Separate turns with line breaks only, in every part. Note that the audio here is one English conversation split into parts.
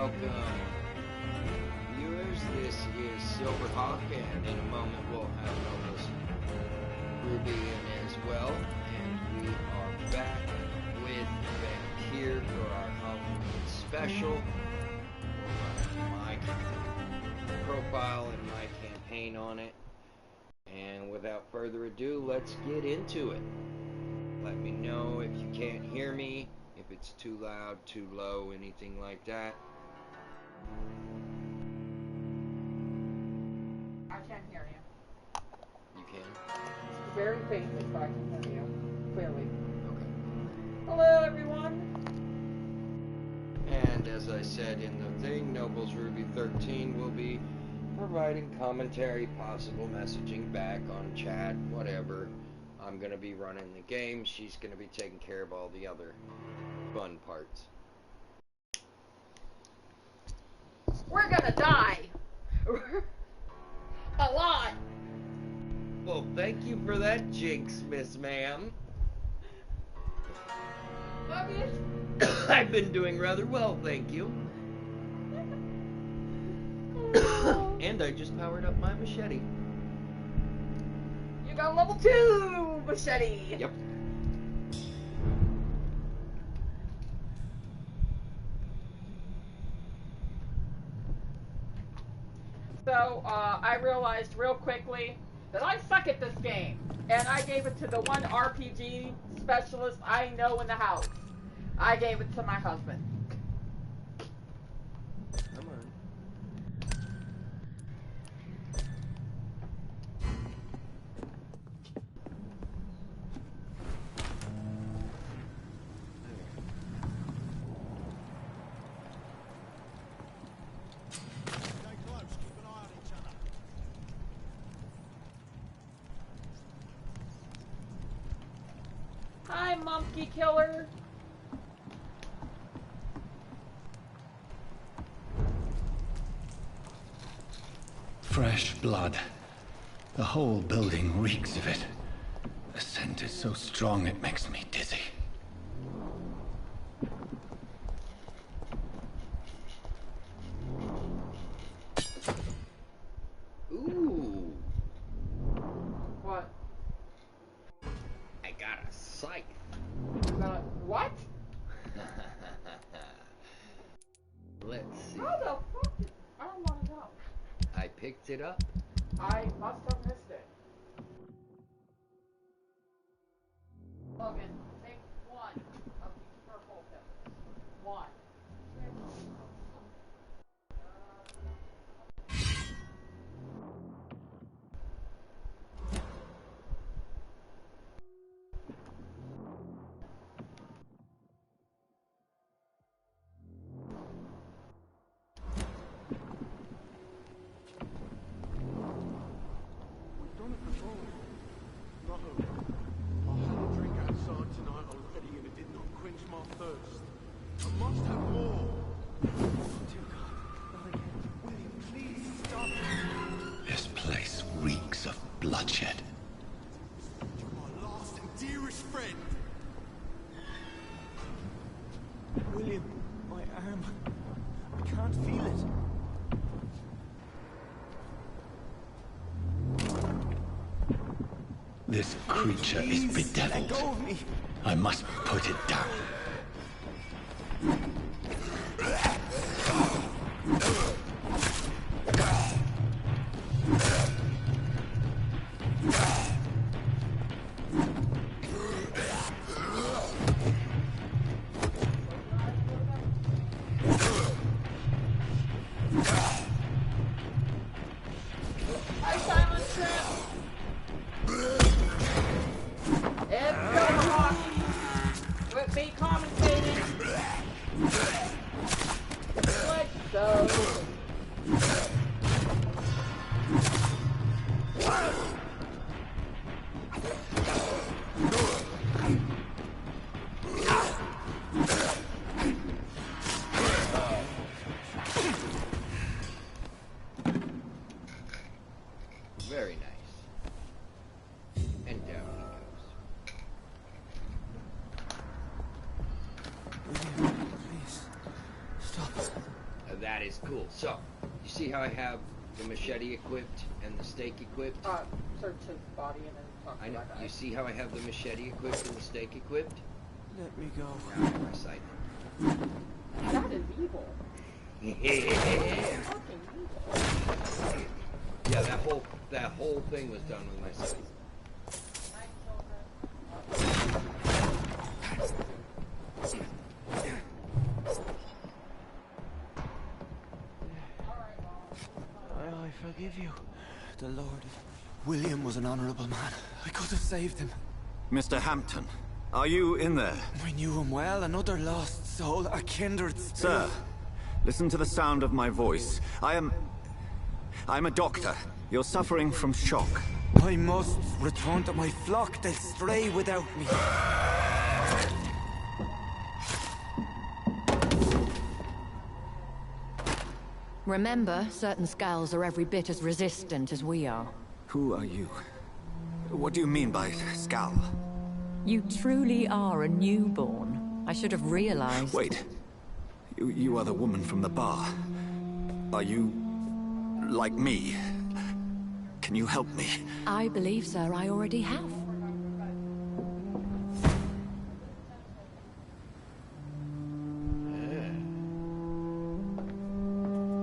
welcome, viewers. This is Silverhawk, and in a moment we'll have noblesruby in as well. And we are back with Vampyr for our Halloween special. We'll run my profile and my campaign on it. And without further ado, let's get into it. Let me know if you can't hear me, if it's too loud, too low, anything like that.
I can hear you.
You can?
It's very faintly, but I can hear you clearly.
Okay.
Hello, everyone.
And as I said in the thing, noblesruby13 will be providing commentary, possible messaging back on chat, whatever. I'm going to be running the game. She's going to be taking care of all the other fun parts.
We're gonna die. A lot.
Well, thank you for that jinx, Miss Ma'am. I've been doing rather well, thank you. And I just powered up my machete.
You got level 2 machete.
Yep.
So, I realized real quickly that I suck at this game. And I gave it to the one RPG specialist I know in the house. I gave it to my husband.
Come on.
Hi, monkey killer.
Fresh blood. The whole building reeks of it. The scent is so strong it makes me dizzy.
Ooh.
What?
I got a scythe.
What?
Let's see.
How the fuck? I don't want to know.
I picked it up.
I must have missed it. Logan, take one of these purple pills. One.
This place reeks of bloodshed.
You're my last and dearest friend. William, I can't feel it.
This creature is
Please, let go
bedeviled.
of me.
I must put it down.
Hi, Silent Trip. It's Silverhawk with me, Common
That is cool. So, you see how I have the machete equipped and the stake equipped?
Search his body and then talk
I know.
about that.
You see how I have the machete equipped and the stake equipped?
Let me go.
Now I have my sight.
That is evil.
Yeah,
Fucking evil.
that whole thing was done with my sight.
I forgive you. The Lord. William was an honorable man. I could have saved him.
Mr. Hampton, are you in there?
I knew him well. Another lost soul, a kindred spirit.
Sir, listen to the sound of my voice. I'm a doctor. You're suffering from shock.
I must return to my flock. They'll stray without me.
Remember, certain skulls are every bit as resistant as we are.
Who are you? What do you mean by skull?
You truly are a newborn. I should have realized.
Wait. You are the woman from the bar. Are you... like me? Can you help me?
I believe, sir, I already have.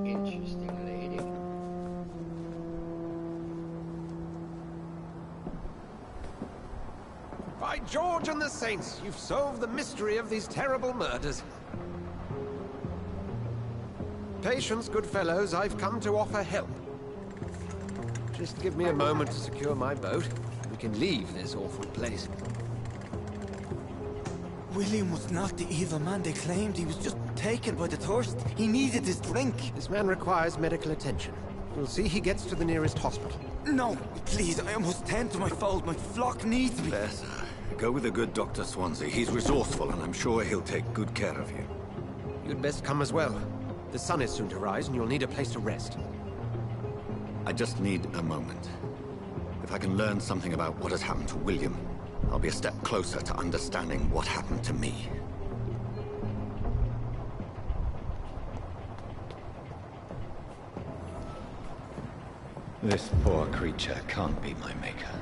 Interesting lady.
By George and the Saints, you've solved the mystery of these terrible murders. Patience, good fellows, I've come to offer help. Just give me a moment to secure my boat. We can leave this awful place.
William was not the evil man they claimed. He was just taken by the thirst. He needed his drink.
This man requires medical attention. We'll see he gets to the nearest hospital.
No, please, I must tend to my fold. My flock needs me.
There, sir. Go with the good Dr. Swansea. He's resourceful, and I'm sure he'll take good care of you.
You'd best come as well. The sun is soon to rise, and you'll need a place to rest.
I just need a moment. If I can learn something about what has happened to William, I'll be a step closer to understanding what happened to me.
This poor creature can't be my maker.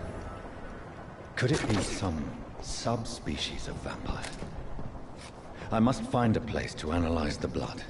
Could it be some subspecies of vampire? I must find a place to analyze the blood.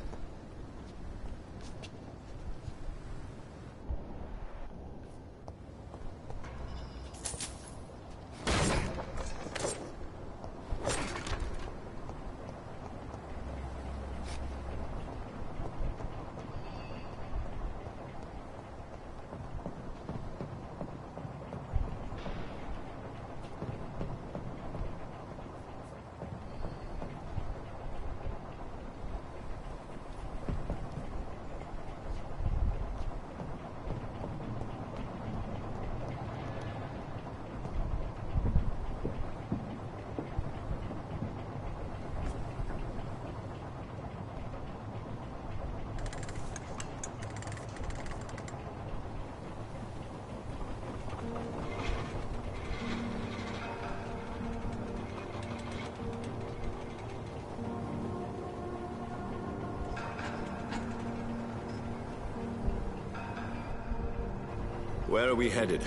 Where are we headed?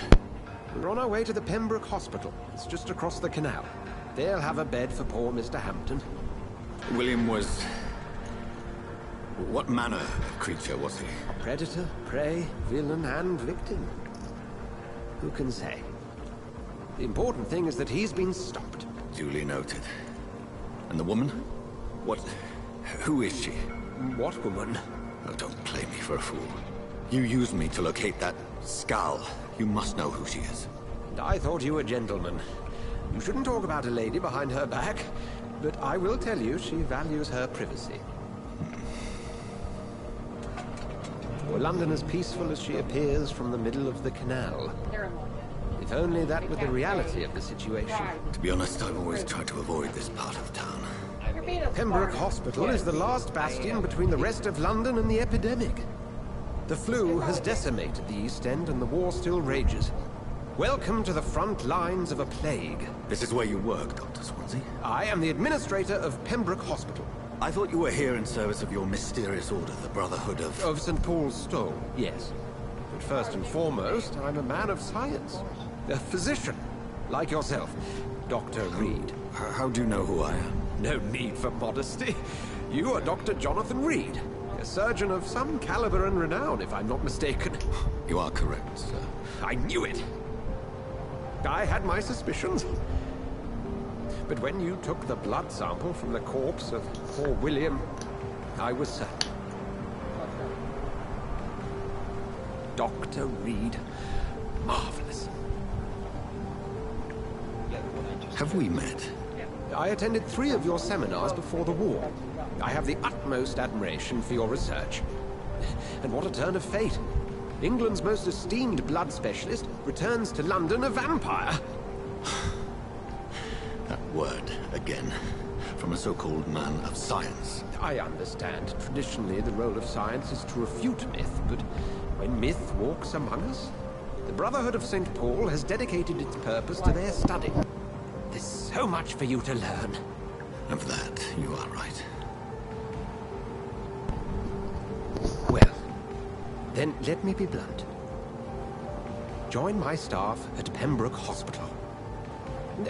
We're on our way to the Pembroke Hospital. It's just across the canal. They'll have a bed for poor Mr. Hampton.
William was... what manner of creature was he?
Predator, prey, villain, and victim. Who can say? The important thing is that he's been stopped.
Duly noted. And the woman? What... who is she?
What woman?
Oh, don't play me for a fool. You used me to locate that skull. You must know who she is.
And I thought you a gentleman. You shouldn't talk about a lady behind her back, but I will tell you she values her privacy. Were London as peaceful as she appears from the middle of the canal? If only that were the reality of the situation.
To be honest, I've always tried to avoid this part of town.
Pembroke Hospital is the last bastion between the rest of London and the epidemic. The flu has decimated the East End and the war still rages. Welcome to the front lines of a plague.
This is where you work, Dr. Swansea?
I am the administrator of Pembroke Hospital.
I thought you were here in service of your mysterious order, the Brotherhood of...
Of St. Paul's Stole, yes. But first and foremost, I'm a man of science. A physician, like yourself, Dr. Reed.
How do you know who I am?
No need for modesty. You are Dr. Jonathan Reed, a surgeon of some caliber and renown, if I'm not mistaken.
You are correct, sir.
I knew it! I had my suspicions. But when you took the blood sample from the corpse of poor William, I was certain. Dr. Reed. Marvelous.
Have we met?
I attended 3 of your seminars before the war. I have the utmost admiration for your research. And what a turn of fate. England's most esteemed blood specialist returns to London a vampire.
That word, again, from a so-called man of science.
I understand. Traditionally, the role of science is to refute myth, but when myth walks among us, the Brotherhood of St. Paul has dedicated its purpose to their study. There's so much for you to learn.
Of that, you are right.
Well, then let me be blunt. Join my staff at Pembroke Hospital.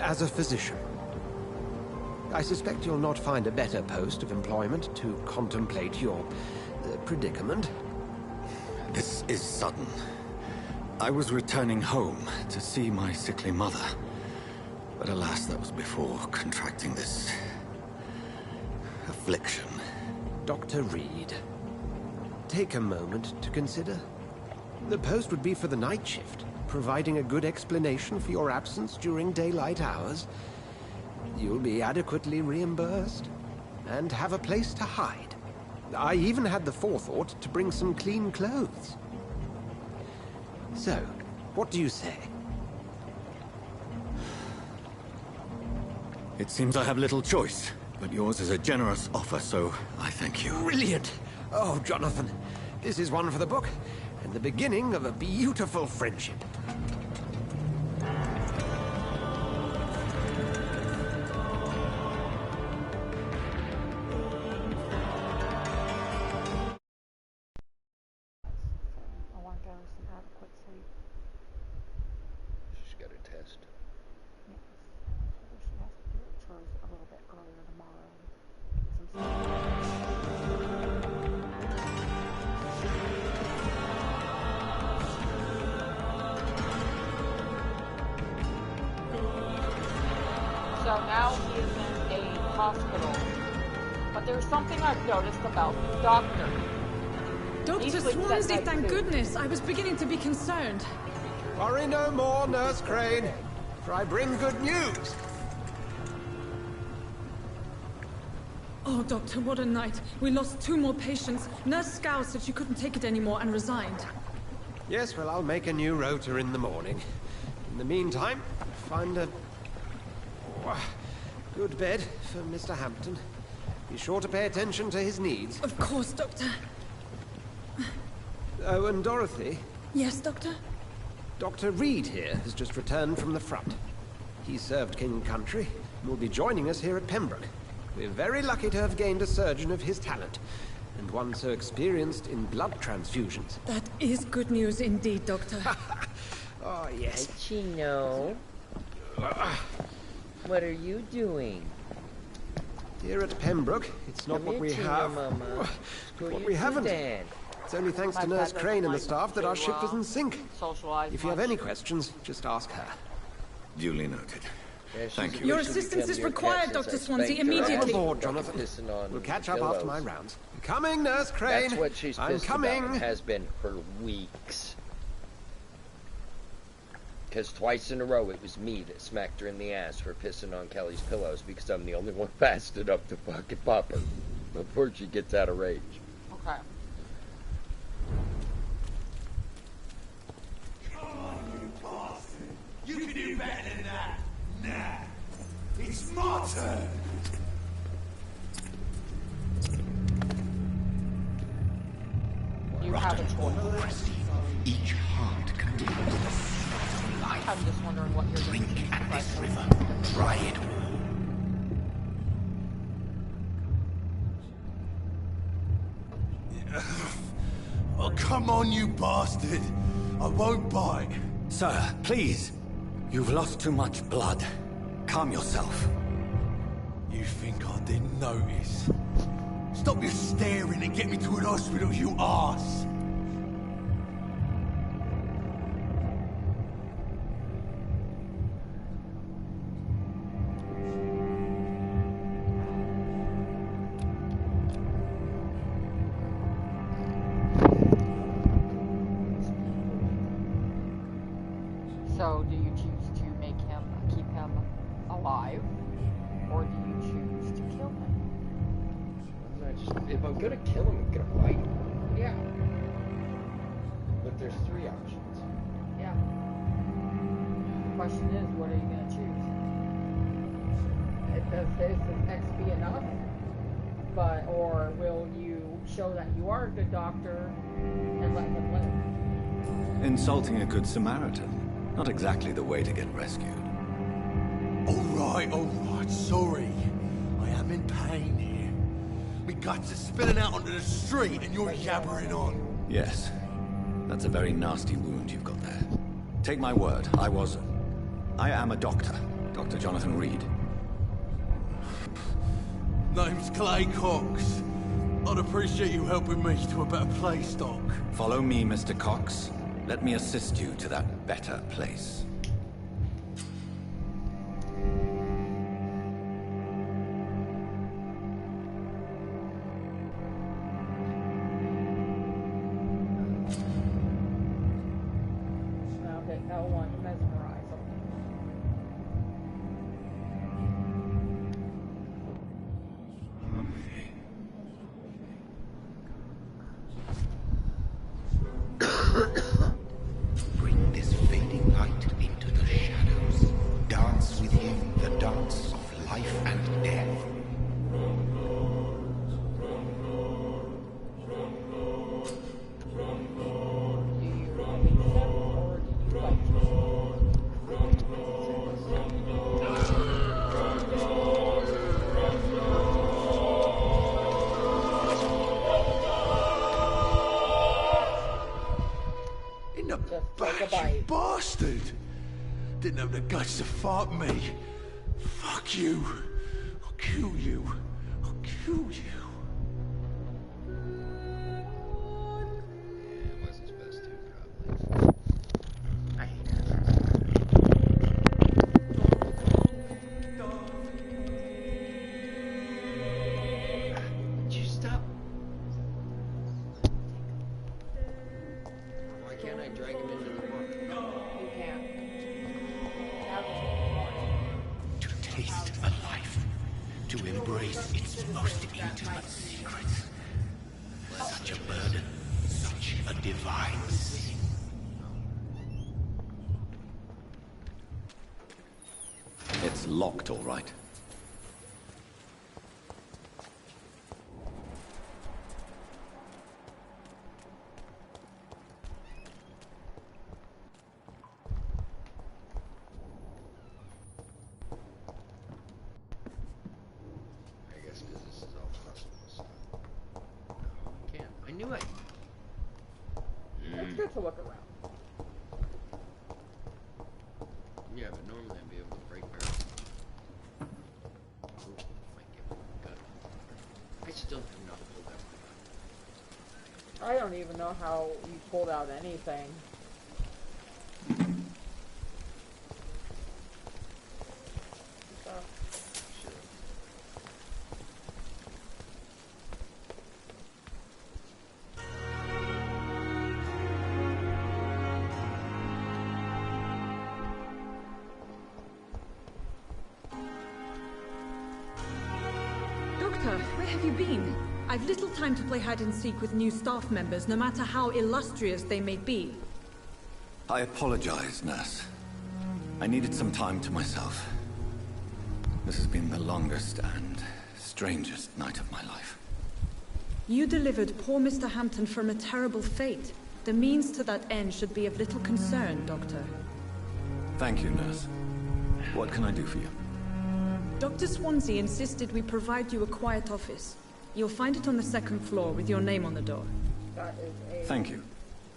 As a physician. I suspect you'll not find a better post of employment to contemplate your predicament.
This is sudden. I was returning home to see my sickly mother. But alas, that was before contracting this... affliction.
Dr. Reed, take a moment to consider. The post would be for the night shift, providing a good explanation for your absence during daylight hours. You'll be adequately reimbursed, and have a place to hide. I even had the forethought to bring some clean clothes. So, what do you say?
It seems I have little choice, but yours is a generous offer, so I thank you.
Brilliant! Oh, Jonathan, this is one for the book, and the beginning of a beautiful friendship.
I want to go to some adequate sleep.
She's got a test.
Yes. So she has to do her chores a little bit earlier tomorrow. Get some sleep. So now he is in a hospital. But there's something I've noticed about the doctor.
Dr. Swansea, thank goodness. I was beginning to be concerned.
Worry no more, Nurse Crane, for I bring good news.
Oh, Doctor, what a night. We lost 2 more patients. Nurse Scow said she couldn't take it anymore and resigned.
Yes, well, I'll make a new rota in the morning. In the meantime, find a good bed for Mr. Hampton. Be sure to pay attention to his needs.
Of course, Doctor.
Oh, and Dorothy,
Yes, Doctor?
Dr. Reed here has just returned from the front. He served King and Country and will be joining us here at Pembroke. We're very lucky to have gained a surgeon of his talent, and one so experienced in blood transfusions.
That is good news indeed, Doctor.
Oh, yes.
Chino, what are you doing?
Here at Pembroke, it's not
Come
what
here,
we
Chino,
have.
Mama.
What we haven't.
Dad?
It's only thanks to
My
Nurse
dad
Crane and the
doesn't
staff that
like
our
to,
ship is in sync.
Socialize
If you have
much.
any questions, just ask her.
Duly noted.
Yeah,
Thank
she's
you.
Your
officially
assistance
become
is
your
required,
cat since
Dr.
I
Swansea,
spanked her
immediately.
Come aboard,
after
Jonathan.
pissing on
We'll catch
the
up after
pillows.
my rounds. Coming, Nurse Crane.
That's what she's
I'm
pissed
coming.
about and has been for weeks. Because twice in a row it was me that smacked her in the ass for pissing on Kelly's pillows because I'm the only one fast enough to fucking pop her before she gets out of rage.
Okay.
You can do better than that. Nah. It's my turn.
You have a choice.
Each heart contains the seed of life.
I'm just wondering what you're going to
Drink
do.
at this river. Try it all. Oh, come on, you bastard. I won't bite.
Sir, please. You've lost too much blood. Calm yourself.
You think I didn't notice? Stop your staring and get me to an hospital, you arse!
So, do you choose to keep him alive, or do you choose to kill him?
If I'm gonna kill him, I'm gonna fight him.
Yeah.
But there's 3 options.
Yeah. The question is, what are you gonna choose? Does his XP enough? Or will you show that you are a good doctor and let him live?
Insulting a good Samaritan. Not exactly the way to get rescued.
Alright, sorry. I am in pain here. My guts are spilling out onto the street and you're yabbering on.
Yes. That's a very nasty wound you've got there. Take my word, I am a doctor. Dr. Jonathan Reed.
Name's Clay Cox. I'd appreciate you helping me to a better place, Doc.
Follow me, Mr. Cox. Let me assist you to that better place.
Okay, L1, mesmerize.
Bring this fading light into the shadows. Dance with him the dance of life and death.
Bastard! Didn't have the guts to fight me. Fuck you. I'll kill you. I'll kill you.
Yeah, it wasn't his best too, probably. I hate that. Would you stop? Why can't I drag him into the water?
You can't.
To taste a life, to embrace its most intimate secrets. Such a burden, such a divine sin.
It's locked, all right.
It's good to look around.
Yeah, but normally I'd be able to break barrels. Ooh, might give him a gun. I still have not pulled out my gun.
I don't even know how you pulled out anything.
Doctor, where have you been? I've little time to play hide and seek with new staff members, no matter how illustrious they may be.
I apologize, nurse. I needed some time to myself. This has been the longest and strangest night of my life.
You delivered poor Mr. Hampton from a terrible fate. The means to that end should be of little concern, Doctor.
Thank you, nurse. What can I do for you?
Dr. Swansea insisted we provide you a quiet office. You'll find it on the second floor with your name on the door.
That is a
Thank you.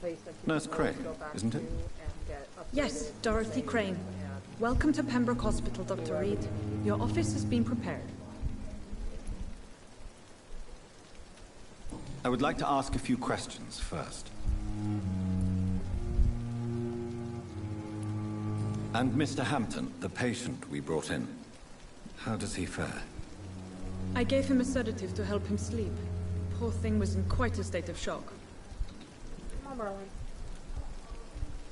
place that you
Nurse
can
Crane,
always go back
isn't
to
it?
and get
Yes,
updated
Dorothy
things
Crane.
and
Welcome to Pembroke Hospital, Dr. Reed. Your office has been prepared.
I would like to ask a few questions first. And Mr. Hampton, the patient we brought in, how does he fare?
I gave him a sedative to help him sleep. Poor thing was in quite a state of shock.
Come on, Merlin.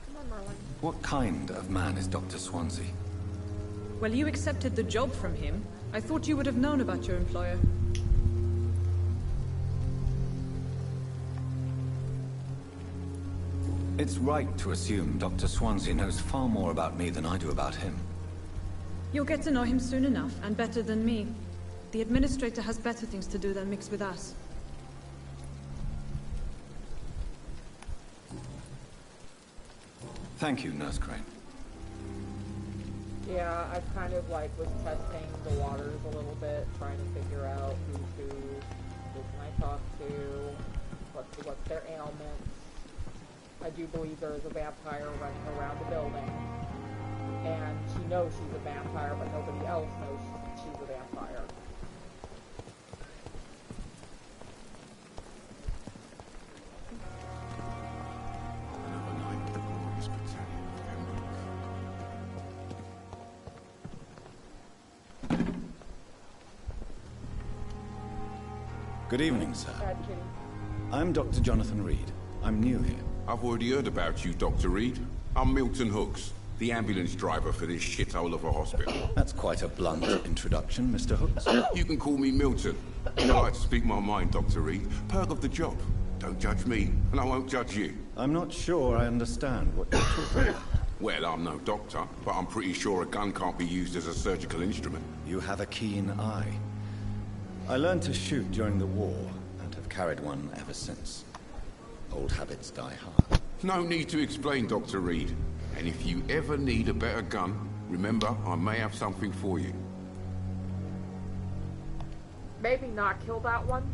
Come on, Merlin.
What kind of man is Dr. Swansea?
Well, you accepted the job from him. I thought you would have known about your employer.
It's right to assume Dr. Swansea knows far more about me than I do about him.
You'll get to know him soon enough, and better than me. The administrator has better things to do than mix with us.
Thank you, Nurse Crane.
Yeah, I kind of like was testing the waters a little bit, trying to figure out who can I talk to, what's their ailments. I do believe there is a vampire running around the building, and she knows she's a vampire, but nobody else knows she's a vampire.
Another night with the glorious battalion of Pembroke.
Good evening, sir.
Bad kitty.
I'm Dr. Jonathan Reed. I'm new here.
I've already heard about you, Dr. Reed. I'm Milton Hooks, the ambulance driver for this shithole of a hospital.
That's quite a blunt introduction, Mr. Hooks.
You can call me Milton. I like to speak my mind, Dr. Reed. Perk of the job. Don't judge me, and I won't judge you.
I'm not sure I understand what you're talking about.
Well, I'm no doctor, but I'm pretty sure a gun can't be used as a surgical instrument.
You have a keen eye. I learned to shoot during the war, and have carried one ever since. Old habits die hard.
No need to explain, Dr. Reed. And if you ever need a better gun, remember, I may have something for you.
Maybe not kill that one.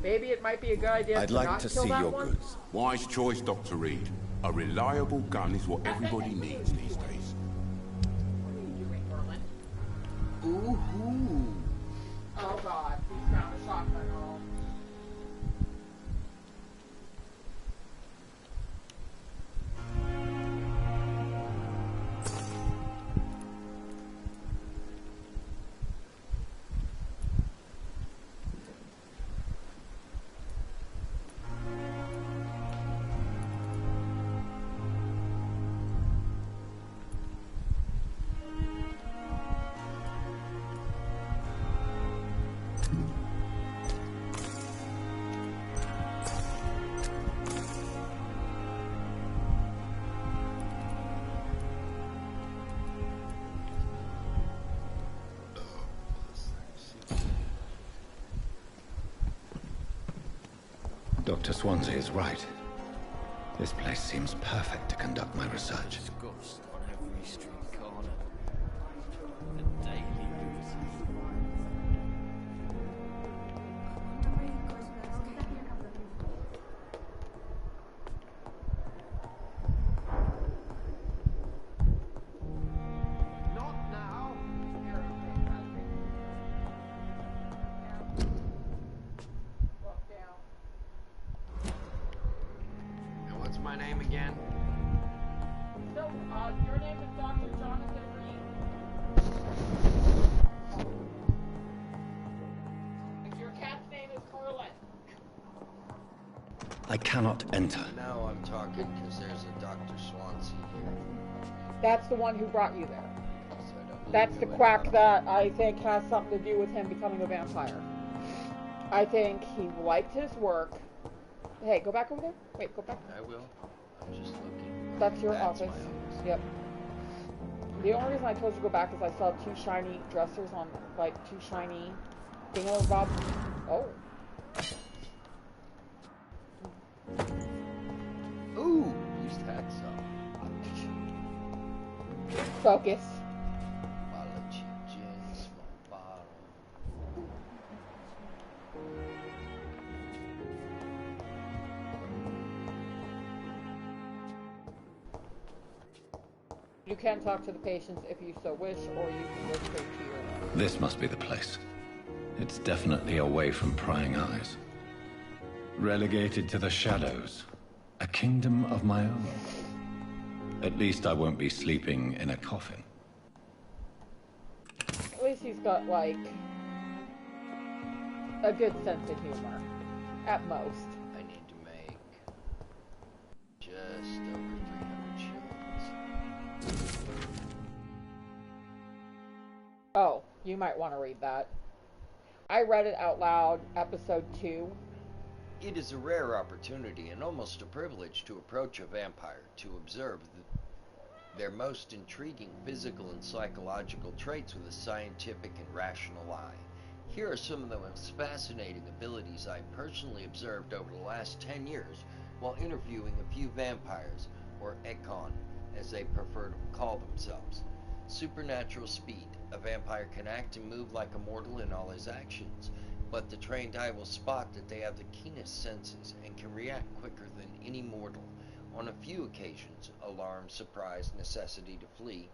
Maybe it might be a good idea
I'd
to
like
not
to
kill
see
that
your
one.
goods.
Wise choice, Dr. Reed. A reliable gun is what everybody needs these days.
What are you doing, Merlin?
Ooh-hoo.
Oh god, he's found a shotgun roll.
Dr. Swansea is right. This place seems perfect to conduct my research.
Ghost on every street corner. The daily news.
Not now.
Look down.
And what's my name again?
So, your name is Dr. Jonathan Reed. And your cat's name is Merlin.
I cannot enter.
Now I'm talking because there's a Dr. Swansea here.
That's the one who brought you there.
So I don't
That's
really
the
know
quack
anything
that I think has something to do with him becoming a vampire. I think he liked his work. Hey, go back over there. Wait, go back.
I will. I'm just looking.
That's your
My
office. Yep. The only reason I told you to go back is I saw two shiny dressers on, like, two shiny thingamabobs. Oh.
Ooh, used that some.
Focus.
Bottle of cheap gin, small bottle.
You can talk to the patients if you so wish, or you can go straight to your...
This must be the place. It's definitely away from prying eyes. Relegated to the shadows. A kingdom of my own. At least I won't be sleeping in a coffin.
At least he's got, like, a good sense of humor. At most.
I need to make just over 300 shillings.
Oh, you might want to read that. I read it out loud, episode 2.
It is a rare opportunity and almost a privilege to approach a vampire, to observe their most intriguing physical and psychological traits with a scientific and rational eye. Here are some of the most fascinating abilities I personally observed over the last 10 years while interviewing a few vampires, or Ekon, as they prefer to call themselves. Supernatural speed. A vampire can act and move like a mortal in all his actions, but the trained eye will spot that they have the keenest senses and can react quicker than any mortal. On a few occasions, alarm, surprise, necessity to flee,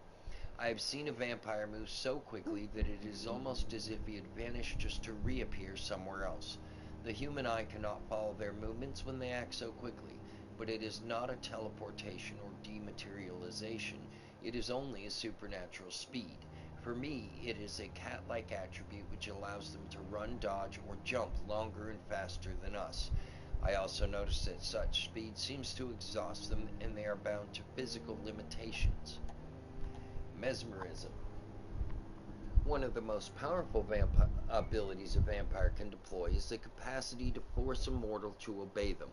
I have seen a vampire move so quickly that it is almost as if he had vanished just to reappear somewhere else. The human eye cannot follow their movements when they act so quickly, but it is not a teleportation or dematerialization. It is only a supernatural speed. For me, it is a cat-like attribute which allows them to run, dodge, or jump longer and faster than us. I also notice that such speed seems to exhaust them and they are bound to physical limitations. Mesmerism. One of the most powerful abilities a vampire can deploy is the capacity to force a mortal to obey them.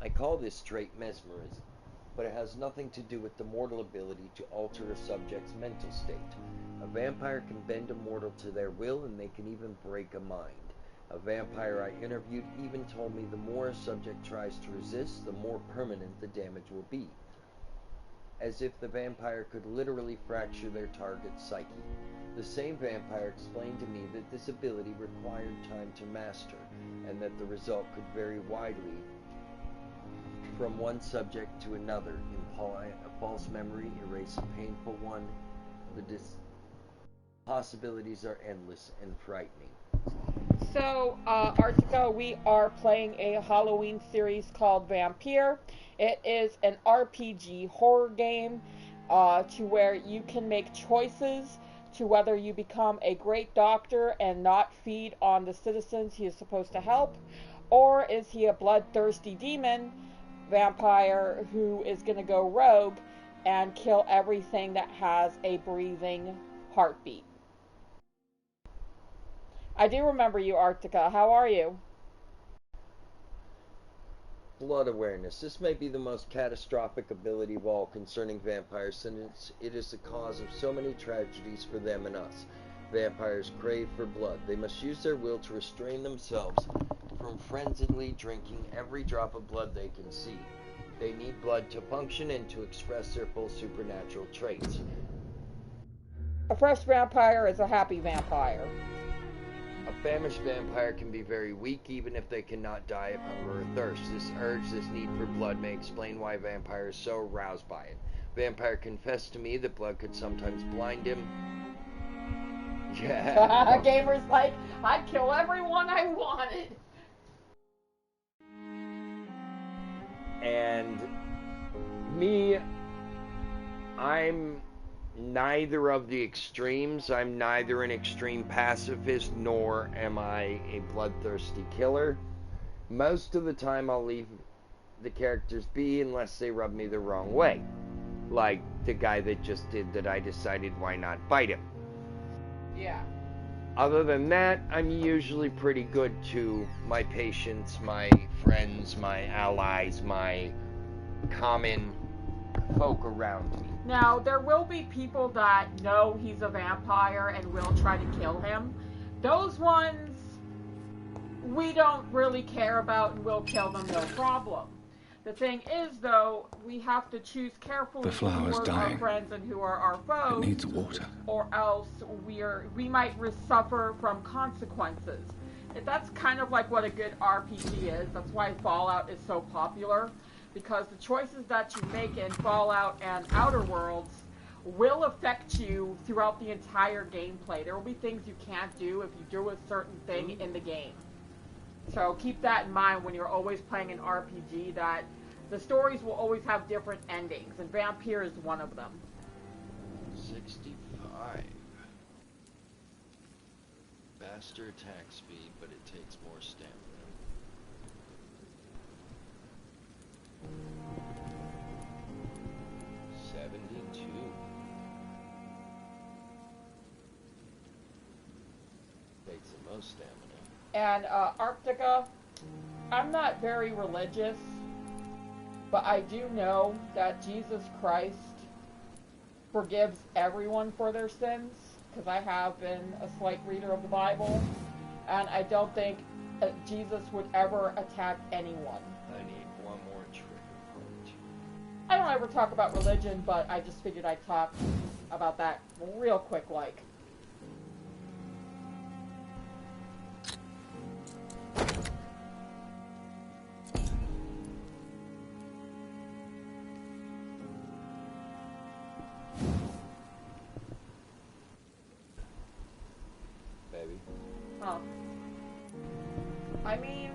I call this trait mesmerism, but it has nothing to do with the mortal ability to alter a subject's mental state. A vampire can bend a mortal to their will, and they can even break a mind. A vampire I interviewed even told me the more a subject tries to resist, the more permanent the damage will be. As if the vampire could literally fracture their target's psyche. The same vampire explained to me that this ability required time to master, and that the result could vary widely from one subject to another. Imply a false memory, erase a painful one. The possibilities are endless and frightening.
So, Artica, we are playing a Halloween series called Vampyr. It is an RPG horror game to where you can make choices to whether you become a great doctor and not feed on the citizens he is supposed to help, or is he a bloodthirsty demon vampire who is going to go rogue and kill everything that has a breathing heartbeat. I do remember you, Artica. How are you?
Blood awareness. This may be the most catastrophic ability of all concerning vampires, since it is the cause of so many tragedies for them and us. Vampires crave for blood. They must use their will to restrain themselves from frenziedly drinking every drop of blood they can see. They need blood to function and to express their full supernatural traits.
A fresh vampire is a happy vampire.
A famished vampire can be very weak even if they cannot die of hunger or thirst. This urge, this need for blood may explain why vampire is so aroused by it. Vampire confessed to me that blood could sometimes blind him. Yeah.
Gamer's like, I'd kill everyone I wanted.
And me, I'm neither of the extremes. I'm neither an extreme pacifist nor am I a bloodthirsty killer. Most of the time I'll leave the characters be unless they rub me the wrong way. Like the guy that just did that, I decided why not fight him.
Yeah.
Other than that, I'm usually pretty good to my patients, my friends, my allies, my common folk around me.
Now, there will be people that know he's a vampire and will try to kill him. Those ones we don't really care about and we'll kill them, no problem. The thing is, though, we have to choose carefully who are our friends and who are our foes.
It needs water.
Or else we might suffer from consequences. That's kind of like what a good RPG is. That's why Fallout is so popular. Because the choices that you make in Fallout and Outer Worlds will affect you throughout the entire gameplay. There will be things you can't do if you do a certain thing in the game. So keep that in mind when you're always playing an RPG, that the stories will always have different endings, and Vampyr is one of them.
65. Faster attack speed, but it takes more stamina. Takes the most stamina.
And Arctica, I'm not very religious, but I do know that Jesus Christ forgives everyone for their sins, because I have been a slight reader of the Bible, and I don't think Jesus would ever attack anyone.
I need one more trigger point.
I don't ever talk about religion, but I just figured I'd talk about that real quick, like. I mean,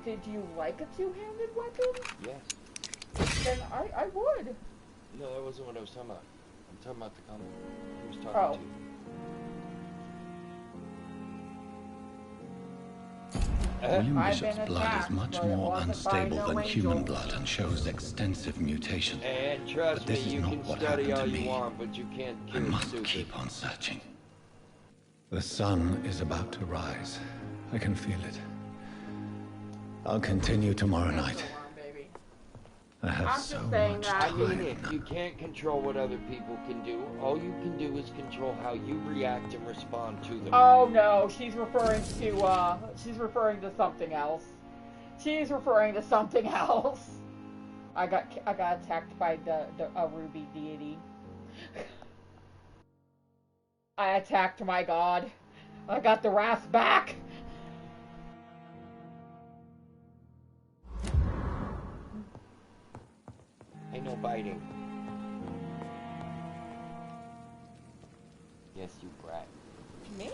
did you like a two-handed weapon?
Yes.
Then I would.
No, that wasn't what I was talking about. I'm talking about the comment he was talking to.
William Bishop's blood is much more unstable than human blood and shows extensive mutation.
And trust
but this
me,
is
you
not
can
what
study
happened
all
to
you
me.
want, but you can't
I
kill
must
stupid.
keep on searching. The sun is about to rise. I can feel it. I'll continue tomorrow night. I have so much
I
time.
mean, if you can't control what other people can do, all you can do is control how you react and respond to them.
Oh no, she's referring to something else. She's referring to something else. I got attacked by a ruby deity. I attacked my god. I got the wrath back.
Ain't no biting. Yes, you brat.
Me?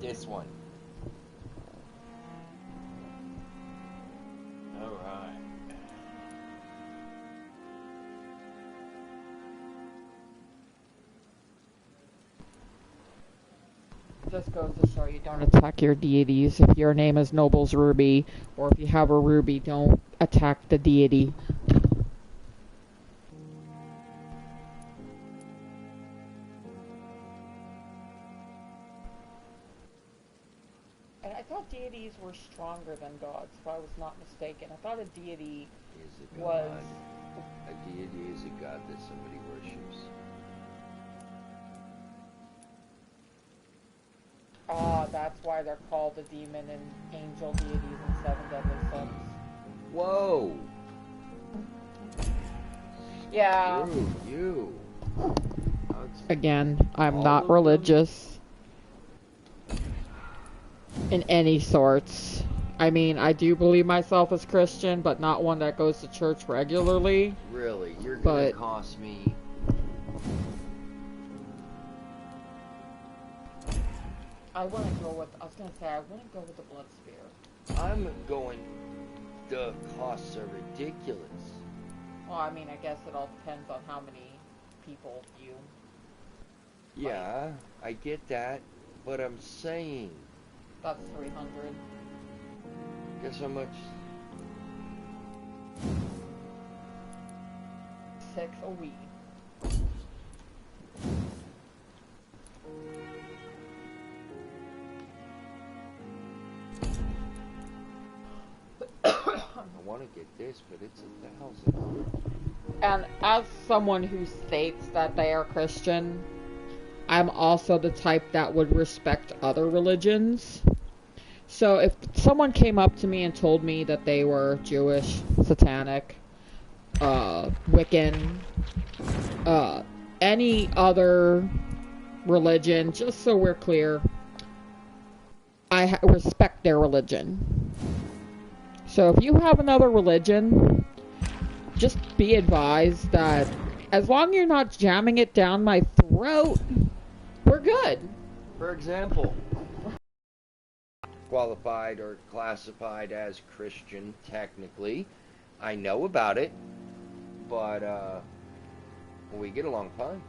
This one. Alright.
Just goes to show you don't attack your deities. If your name is Noble's Ruby, or if you have a ruby, don't attack the deity. And I thought deities were stronger than gods, if I was not mistaken. I thought a deity was...
A deity is a god that somebody worships.
Ah, that's why they're called the demon and angel deities and seven deadly sins.
Whoa!
Yeah.
You.
Again, I'm not religious. In any sorts. I mean, I do believe myself as Christian, but not one that goes to church regularly.
Really? You're gonna cost me...
I was gonna go with the blood spear.
I'm going... The costs are ridiculous.
Well, I mean, I guess it all depends on how many people you...
Yeah, I get that, but I'm saying...
That's 300.
Guess how much?
6 a week.
I want to get this, but it's 1,000.
And as someone who states that they are Christian, I'm also the type that would respect other religions. So if someone came up to me and told me that they were Jewish, Satanic, Wiccan, any other religion, just so we're clear, I respect their religion. So if you have another religion, just be advised that As long as you're not jamming it down my throat, we're good.
For example, qualified or classified as Christian, technically. I know about it, but we get along fine.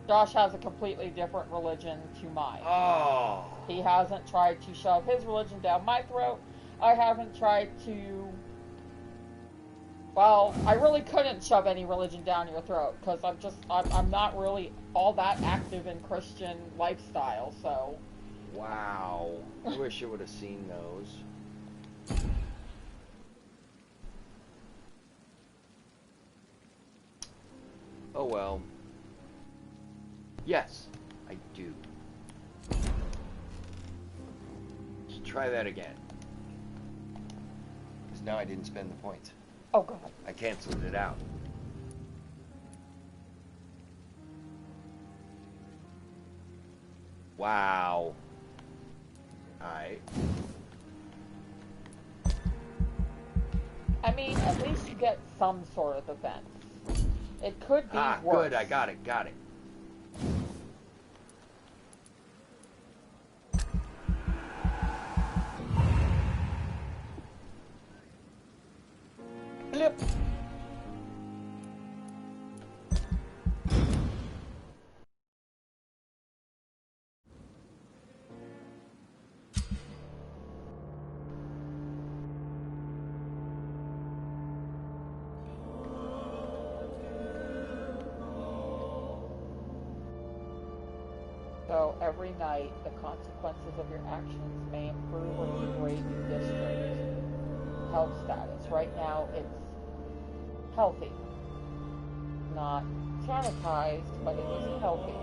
Josh has a completely different religion to mine.
Oh.
He hasn't tried to shove his religion down my throat. I haven't tried to... Well, I really couldn't shove any religion down your throat, because I'm not really all that active in Christian lifestyle, so...
Wow. I wish I would have seen those. Oh well. Yes, I do. Let's try that again. Because now I didn't spend the points.
Oh god.
I canceled it out. Wow. Alright.
I mean, at least you get some sort of defense. It could be worse.
Good, I got it.
Blip. So every night, the consequences of your actions may improve or degrade your district health status. Right now, it's healthy. Not sanitized, but it is healthy.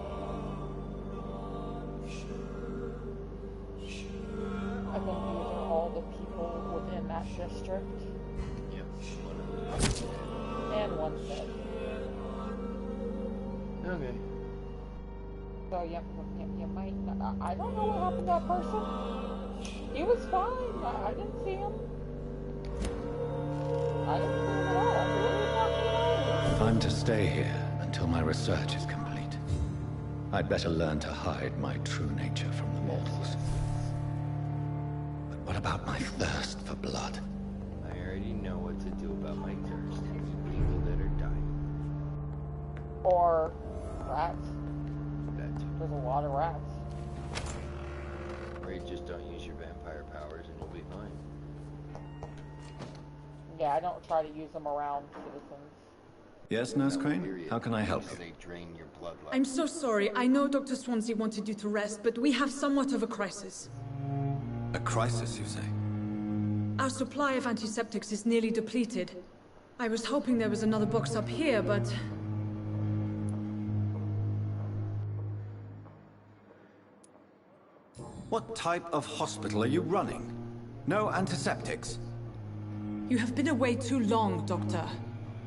I've been using all the people within that district.
Yep.
And one said.
Okay.
So you might, I don't know what happened to that person. He was fine. I didn't see him. I didn't see him at all. What are you talking about?
I'm to stay here until my research is complete. I'd better learn to hide my true nature from the mortals. But what about my thirst for blood?
I already know what to do about my thirst. People that are dying.
Or rats. There's a lot of rats.
Or you just don't use your vampire powers and you'll be fine.
Yeah, I don't try to use them around citizens.
Yes, Nurse Crane? How can I help you?
They drain your bloodline.
I'm so sorry. I know Dr. Swansea wanted you to rest, but we have somewhat of a crisis.
A crisis, you say?
Our supply of antiseptics is nearly depleted. I was hoping there was another box up here, but...
What type of hospital are you running? No antiseptics?
You have been away too long, Doctor.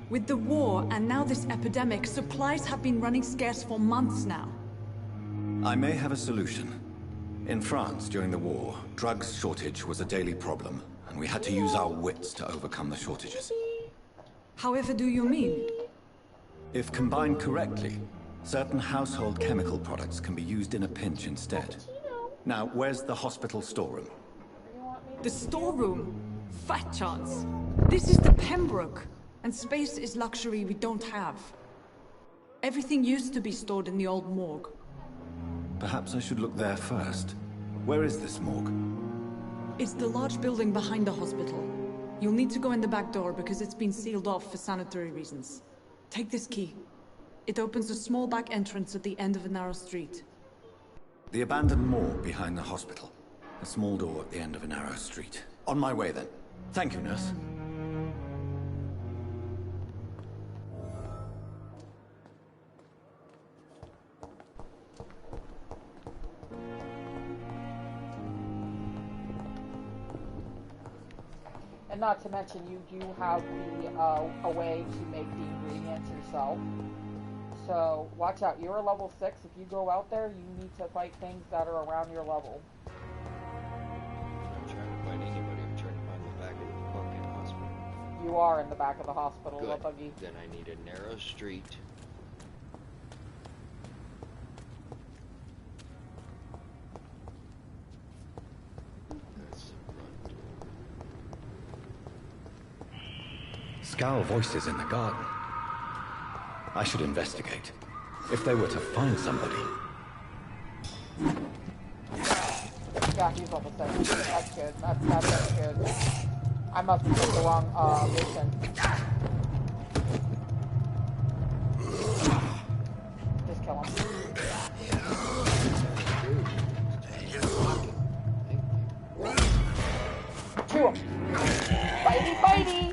With the war and now this epidemic, supplies have been running scarce for months now.
I may have a solution. In France, during the war, drugs shortage was a daily problem, and we had to use our wits to overcome the shortages.
However do you mean?
If combined correctly, certain household chemical products can be used in a pinch instead. Now, where's the hospital storeroom?
The storeroom? Fat chance. This is the Pembroke, and space is luxury we don't have. Everything used to be stored in the old morgue.
Perhaps I should look there first. Where is this morgue?
It's the large building behind the hospital. You'll need to go in the back door because it's been sealed off for sanitary reasons. Take this key. It opens a small back entrance at the end of a narrow street.
The abandoned morgue behind the hospital. A small door at the end of a narrow street. On my way, then. Thank you, nurse.
And not to mention, you do have the a way to make the ingredients yourself. So watch out. You're a level 6. If you go out there, you need to fight things that are around your level.
I'm trying to find anybody. I'm trying to find the back of the fucking hospital.
You are in the back of the hospital,
Good.
Buggy.
Then I need a narrow street. That's the front door.
Scowl voices in the garden. I should investigate. If they were to find somebody.
Yeah, he's almost there. That's good. That's good. I must have picked the wrong mission. Just kill him. Chew him. Bitey, bitey.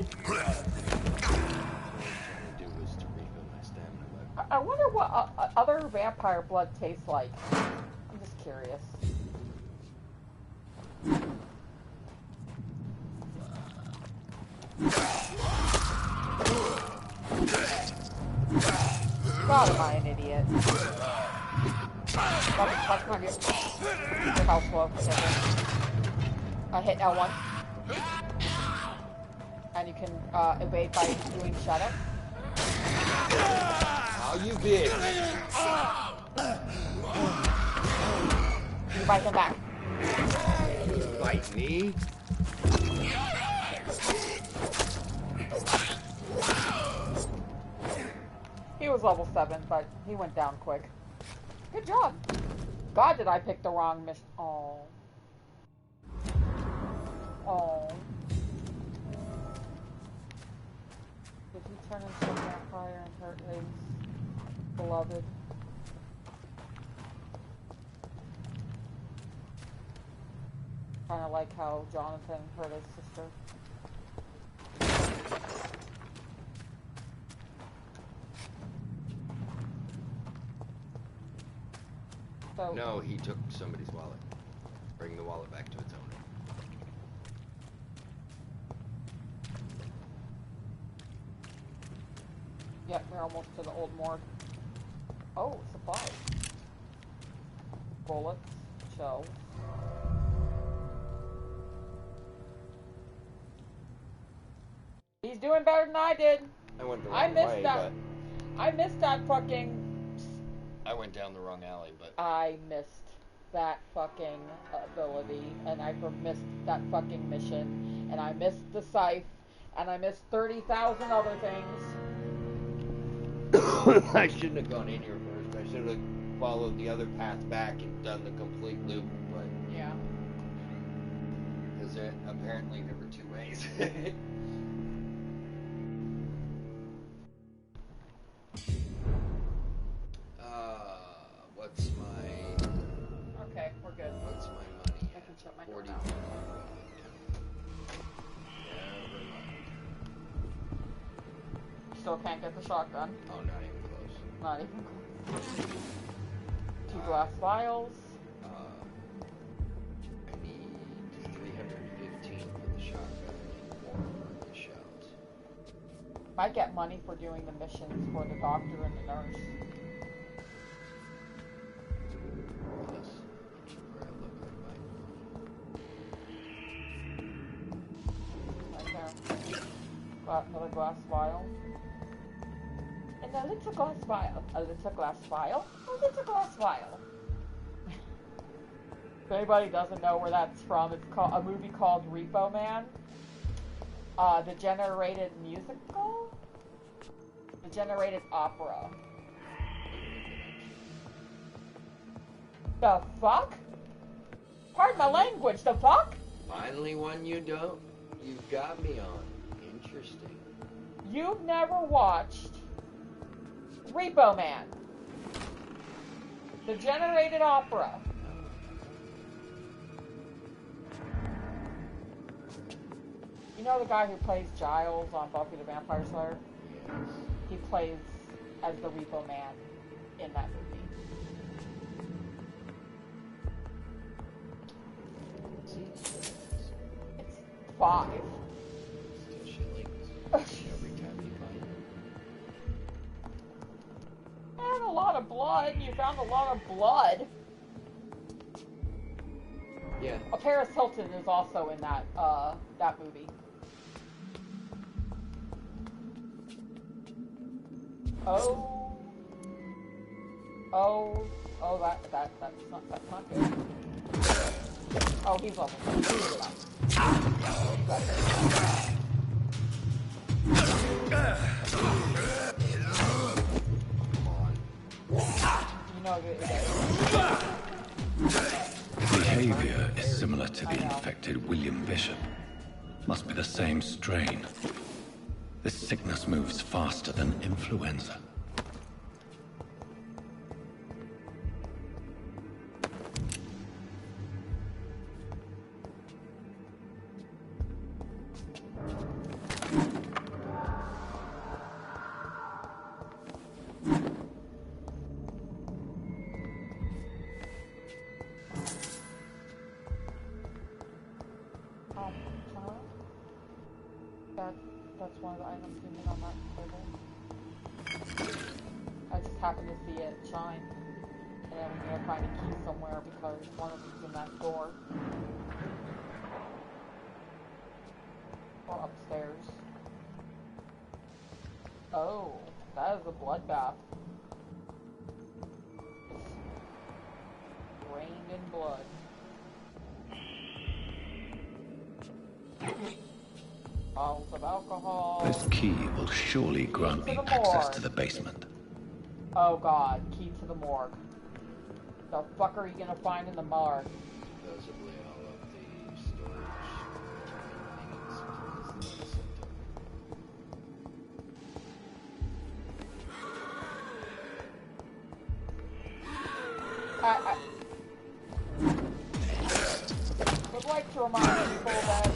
I wonder what other vampire blood tastes like. I'm just curious. God, am I an idiot? That's my good. Your house flow. I hit L1. And you can evade by doing shadow.
Oh, you bitch!
You bite him back.
Bite me?
He was level 7, but he went down quick. Good job. God, did I pick the wrong mission? Oh. Oh. Did he turn into a vampire and hurt his beloved? Kind of like how Jonathan hurt his sister. So,
No, he took somebody's wallet. Bring the wallet back to its owner.
Yep, we're almost to the old morgue. Oh, supplies. Bullets, shells. He's doing better than I did.
I went the
I
wrong
missed
way,
that. I missed that fucking.
I went down the wrong alley, but
I missed that fucking ability, and I missed that fucking mission, and I missed the scythe, and I missed 30,000 other things.
I shouldn't have gone in here first. I should have followed the other path back and done the complete loop, but
yeah.
Because apparently there were 2 ways. What's my...
Okay, we're good.
What's my money?
I can shut my door
40.
now.
Never mind.
Still can't get the shotgun.
Oh, not even close.
Not even close. 2 glass vials.
I need 315 for the shotgun and more for the shells.
I get money for doing the missions for the doctor and the nurse.
Plus, where I look like
Right there. Got another glass vial. And a little glass vial. A little glass vial. A little glass vial. If anybody doesn't know where that's from, it's called a movie called Repo Man. The generated musical? The generated opera. The fuck? Pardon my language, the fuck?
Finally one you've got me on. Interesting.
You've never watched Repo Man. The generated opera. You know the guy who plays Giles on Buffy the Vampire Slayer?
Yes.
He plays as the Repo Man in that movie. It's 5.
Still shillings. Every time you find it.
And a lot of blood. You found a lot of blood.
Yeah.
Paris Hilton is also in that that movie. Oh. Oh. Oh, that's not good. Oh, he's level 2.
Behavior is similar to the infected William Bishop. Must be the same strain. This sickness moves faster than influenza.
That's one of the items we need on that table. I just happened to see it shine. And I'm gonna find a key somewhere because one of them's in that door. Or upstairs. Oh, that is a bloodbath. It's rained in blood. Bottles of alcohol.
This key will surely grant me access to the basement.
Oh god, key to the morgue. The fuck are you gonna find in the morgue?
Supposedly all of the storage
I would like to remind people that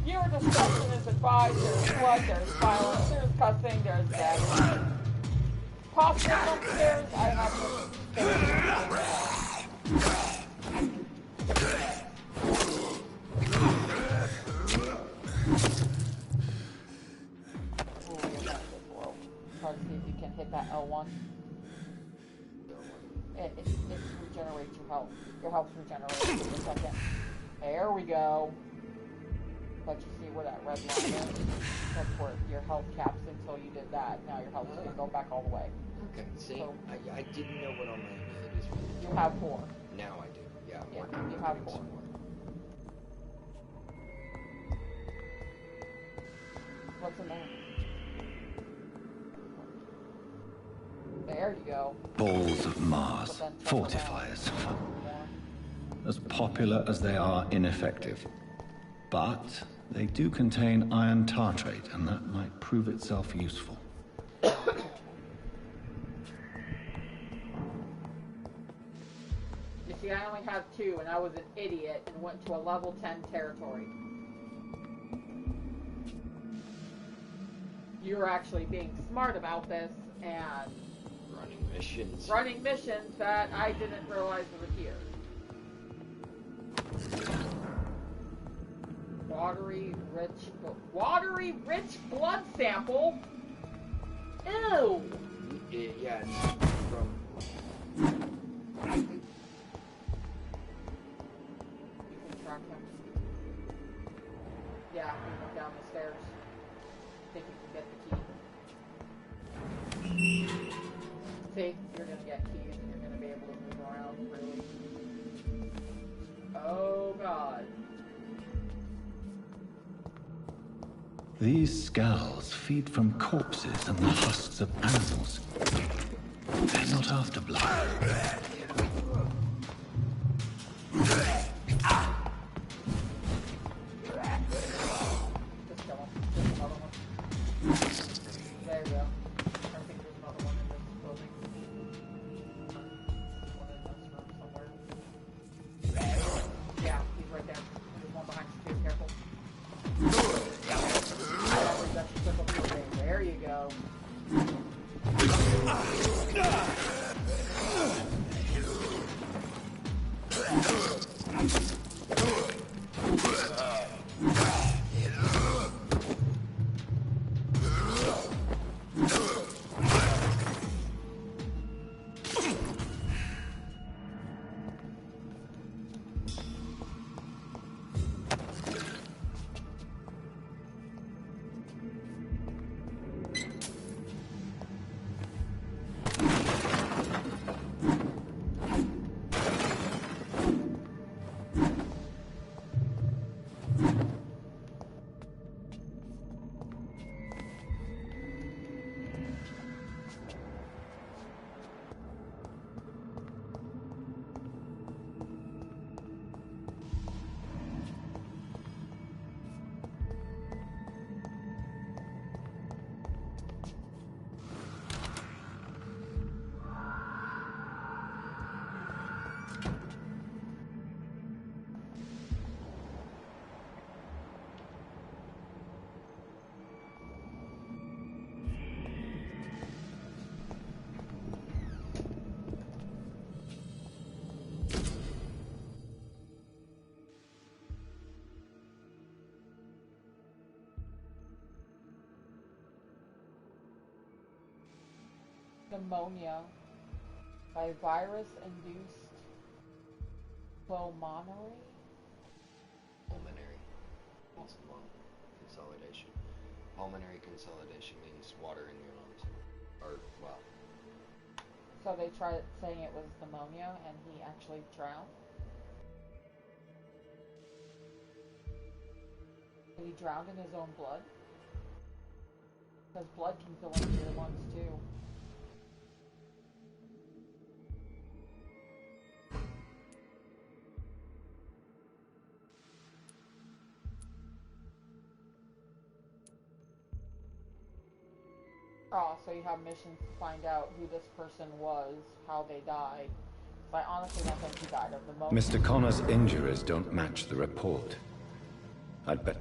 viewer discretion is advised. There's blood, there's violence, there's cussing, there's death. Possibly upstairs, I have to try to see if you can hit that L1. It regenerates your health. Your health regenerates in a second. There we go. But you see where that red line is? That's where your health caps until you did that. Now your health is going to go back all the way.
Okay, see?
So,
I didn't know what all my abilities were.
You have 4.
Now I do. Yeah,
you have 4. What's in there? There you go.
Balls of Mars. Fortifiers. As popular as they are ineffective. But they do contain iron tartrate, and that might prove itself useful.
You see, I only have 2, and I was an idiot and went to a level 10 territory. You were actually being smart about this, and running missions that I didn't realize were here. Watery rich blood sample? Ew!
Yeah, it's from...
You can track him. Yeah, he went down the stairs. I think you can get the key. See, you're gonna get keys and you're gonna be able to move around freely. Oh god.
These skulls feed from corpses and the husks of animals. They're not after blood.
There you go. I think there's another one in this building. One in this room somewhere. Yeah, he's right there. There's one behind you too, careful. There you go. pneumonia by virus-induced pulmonary.
Pulmonary consolidation. Pulmonary consolidation means water in your lungs. Or, well.
So they tried saying it was pneumonia, and he actually drowned. He drowned in his own blood. Because blood can fill into your lungs too. Oh, so you have missions to find out who this person was, how they died. So I honestly don't think he died of pneumonia.
Mr. Connor's injuries don't match the report. I'd bet.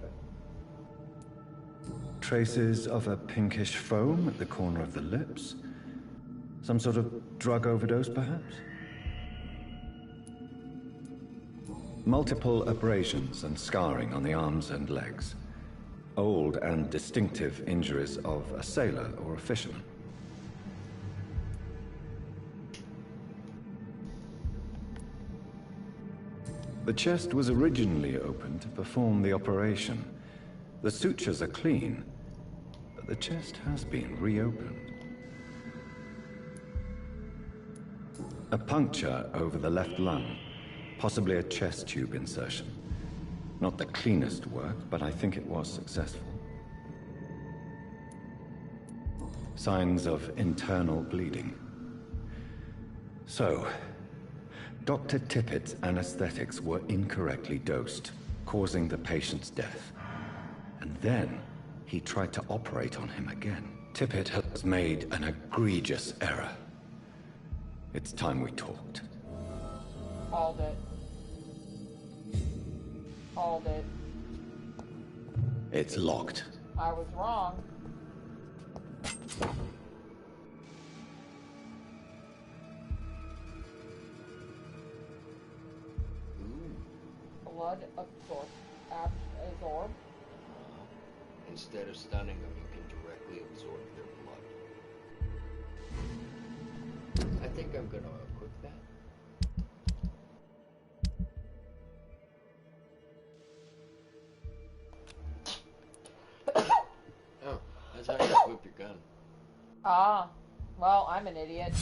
Traces of a pinkish foam at the corner of the lips? Some sort of drug overdose, perhaps? Multiple abrasions and scarring on the arms and legs. Old and distinctive injuries of a sailor or a fisherman. The chest was originally opened to perform the operation. The sutures are clean, but the chest has been reopened. A puncture over the left lung, possibly a chest tube insertion. Not the cleanest work, but I think it was successful. Signs of internal bleeding. So, Dr. Tippett's anesthetics were incorrectly dosed, causing the patient's death. And then, he tried to operate on him again. Tippett has made an egregious error. It's time we talked.
Called it. Called it.
It's locked.
I was wrong. Blood absorb.
Instead of stunning them, you can directly absorb their blood. I think I'm gonna equip that. Oh, that's how you equip your gun.
Ah, well, I'm an idiot.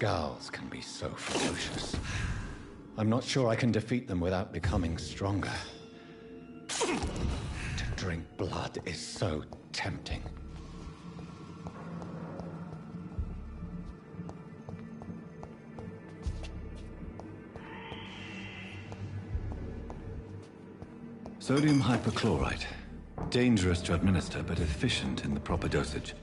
Scowls can be so ferocious. I'm not sure I can defeat them without becoming stronger. To drink blood is so tempting.
Sodium hypochlorite. Dangerous to administer, but efficient in the proper dosage.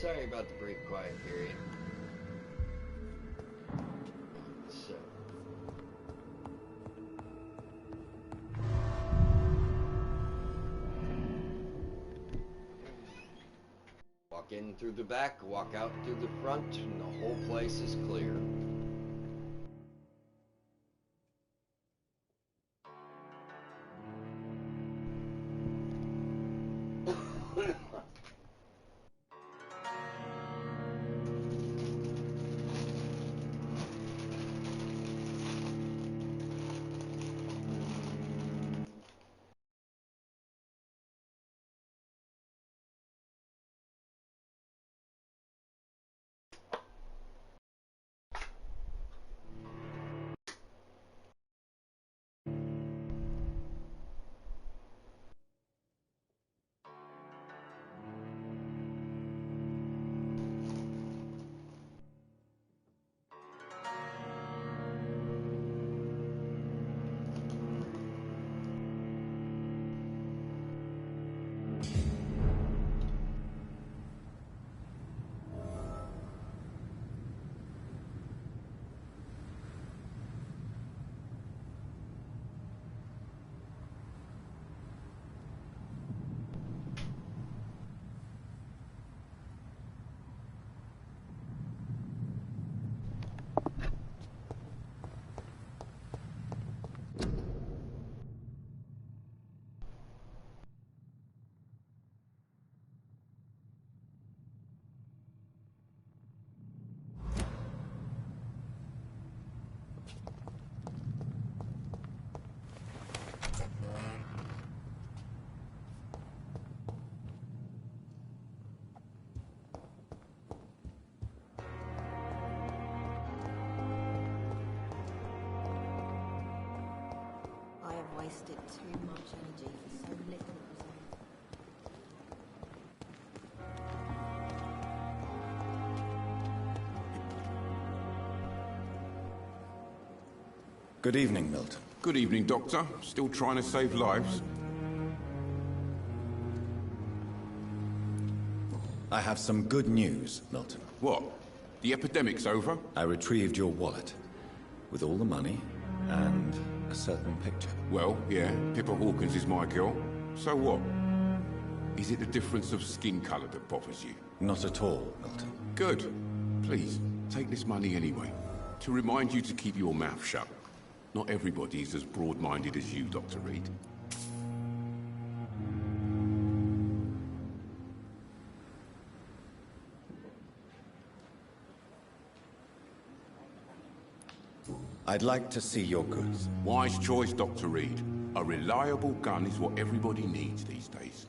Sorry about the brief quiet period. So. Walk in through the back, walk out through the front, and the whole place is clear.
Wasted too much energy for so little result.
Good evening, Milton.
Good evening, Doctor. Still trying to save lives?
I have some good news, Milton.
What? The epidemic's over?
I retrieved your wallet, with all the money, and a certain picture.
Well, yeah, Pippa Hawkins is my girl. So what? Is it the difference of skin color that bothers you?
Not at all, Milton.
Good. Please, take this money anyway. To remind you to keep your mouth shut. Not everybody is as broad-minded as you, Dr. Reed.
I'd like to see your goods.
Wise choice, Dr. Reed. A reliable gun is what everybody needs these days.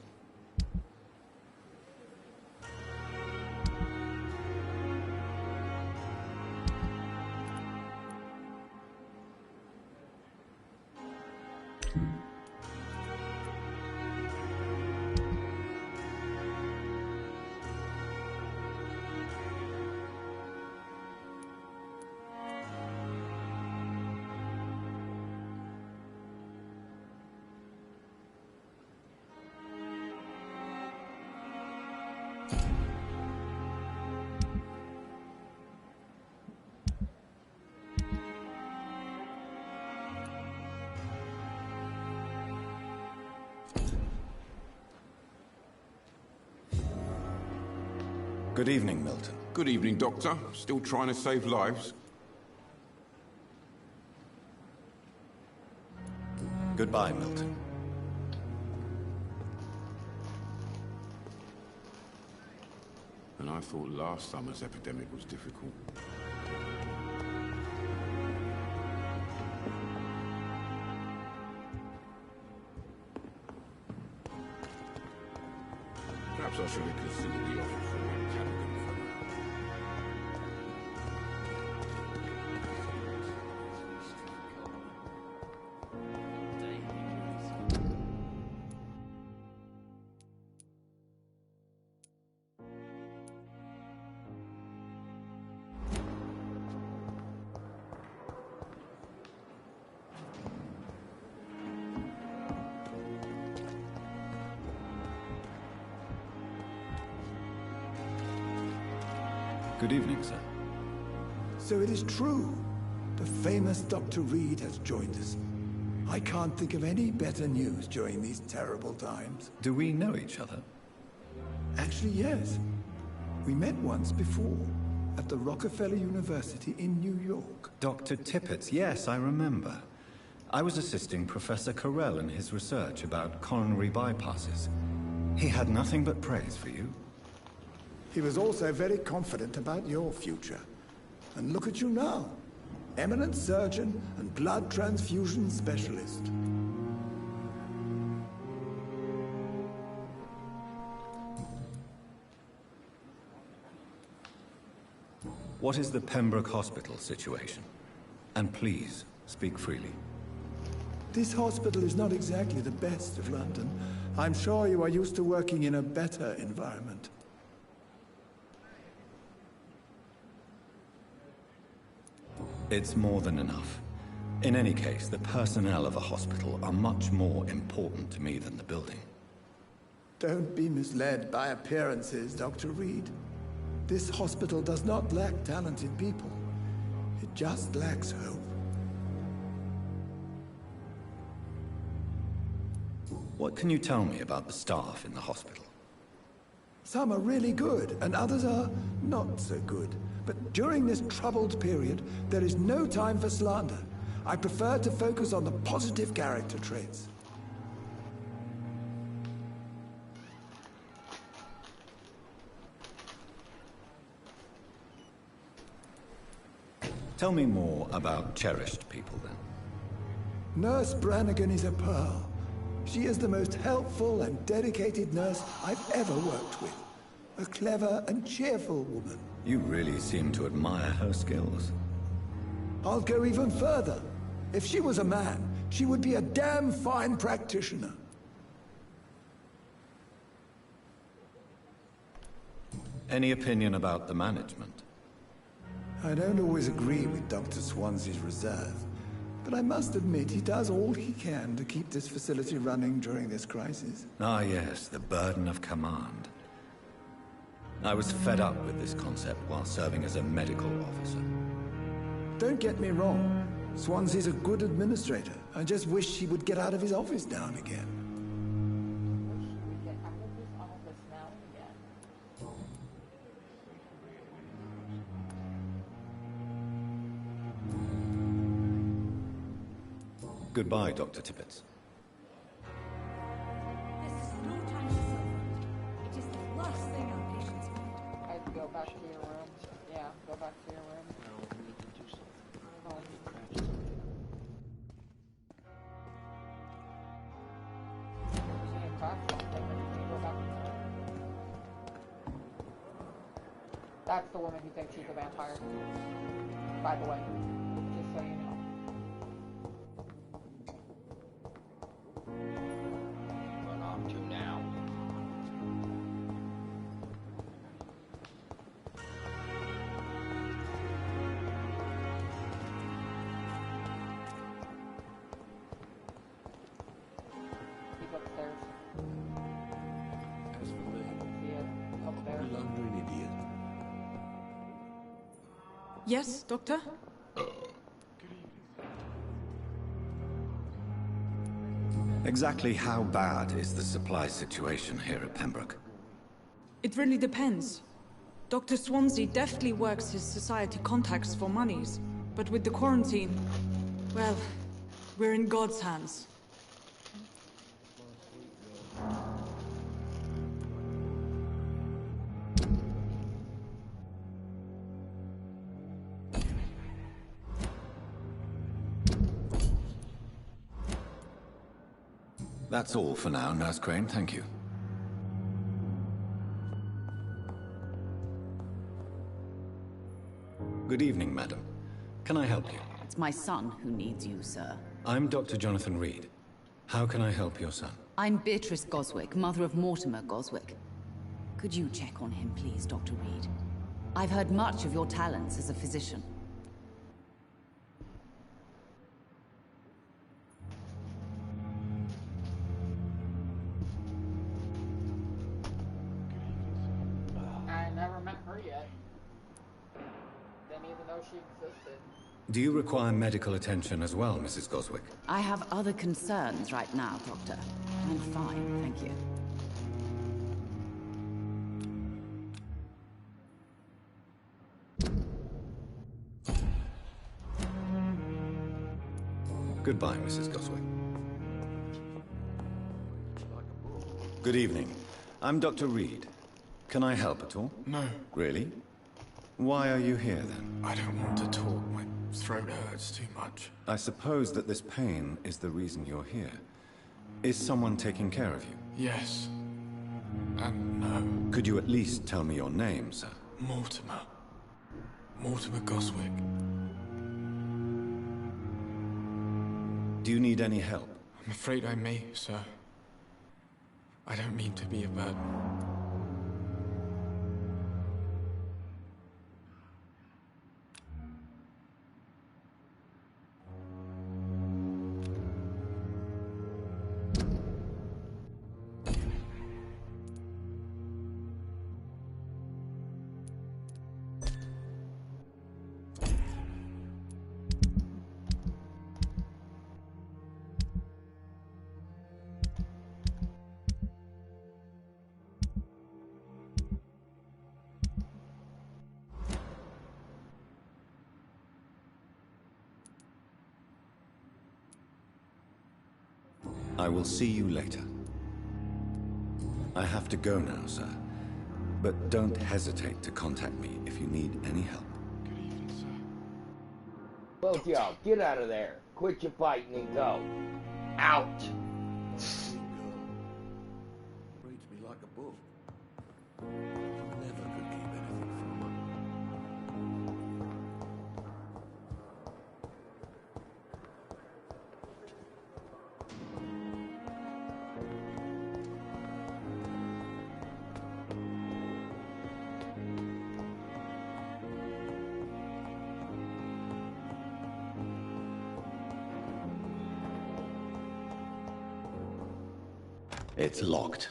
Good evening, Milton.
Good evening, Doctor. Still trying to save lives?
Goodbye, Milton.
And I thought last summer's epidemic was difficult. Perhaps I should have considered the offer from that Callaghan fellow.
Good evening, sir.
So it is true. The famous Dr. Reed has joined us. I can't think of any better news during these terrible times.
Do we know each other?
Actually, yes. We met once before, at the Rockefeller University in New York.
Dr. Tippett's, yes, I remember. I was assisting Professor Carell in his research about coronary bypasses. He had nothing but praise for you.
He was also very confident about your future. And look at you now. Eminent surgeon and blood transfusion specialist.
What is the Pembroke Hospital situation? And please, speak freely.
This hospital is not exactly the best of London. I'm sure you are used to working in a better environment.
It's more than enough. In any case, the personnel of a hospital are much more important to me than the building.
Don't be misled by appearances, Dr. Reed. This hospital does not lack talented people. It just lacks hope.
What can you tell me about the staff in the hospital?
Some are really good, and others are not so good. But during this troubled period, there is no time for slander. I prefer to focus on the positive character traits.
Tell me more about cherished people, then.
Nurse Brannigan is a pearl. She is the most helpful and dedicated nurse I've ever worked with. A clever and cheerful woman.
You really seem to admire her skills.
I'll go even further. If she was a man, she would be a damn fine practitioner.
Any opinion about the management?
I don't always agree with Dr. Swansea's reserve. but I must admit he does all he can to keep this facility running during this crisis.
Ah yes, the burden of command. I was fed up with this concept while serving as a medical officer.
Don't get me wrong. Swansea's a good administrator. I just wish he would get out of his office now and again.
Goodbye, Dr. Tippett.
This is no time to celebrate. It is the last thing our patients need.
I'd go back to your room. Yeah, go back to your room.
No, we need to do something.
Oh. That's the woman who thinks she's a vampire. By the way, just so you know.
Run off to now.
He's upstairs.
As for me,
Yeah, up there.
you lumbering idiot.
Yes, Doctor?
Exactly how bad is the supply situation here at Pembroke?
It really depends. Dr. Swansea deftly works his society contacts for monies, but with the quarantine, well, we're in God's hands.
That's all for now, Nurse Crane, thank you. Good evening, madam. Can I help you?
It's my son who needs you, sir.
I'm Dr. Jonathan Reed. How can I help your son?
I'm Beatrice Goswick, mother of Mortimer Goswick. Could you check on him, please, Dr. Reed? I've heard much of your talents as a physician.
I never met her yet. Didn't even know she existed.
Do you require medical attention as well, Mrs. Goswick?
I have other concerns right now, Doctor. I'm fine, thank you.
Goodbye, Mrs. Goswick. Good evening. I'm Dr. Reed. Can I help at all?
No.
Really? Why are you here, then?
I don't want to talk. My throat hurts too much.
I suppose that this pain is the reason you're here. Is someone taking care of you?
Yes. And no.
Could you at least tell me your name, sir?
Mortimer. Mortimer Goswick.
Do you need any help?
I'm afraid I may, sir. I don't mean to be a burden.
I will see you later. I have to go now, sir. But don't hesitate to contact me if you need any help.
Good evening, sir.
Both y'all, get out of there. Quit your fighting and go. Out.
Reads me like a book. Never could keep anything from her.
It's locked.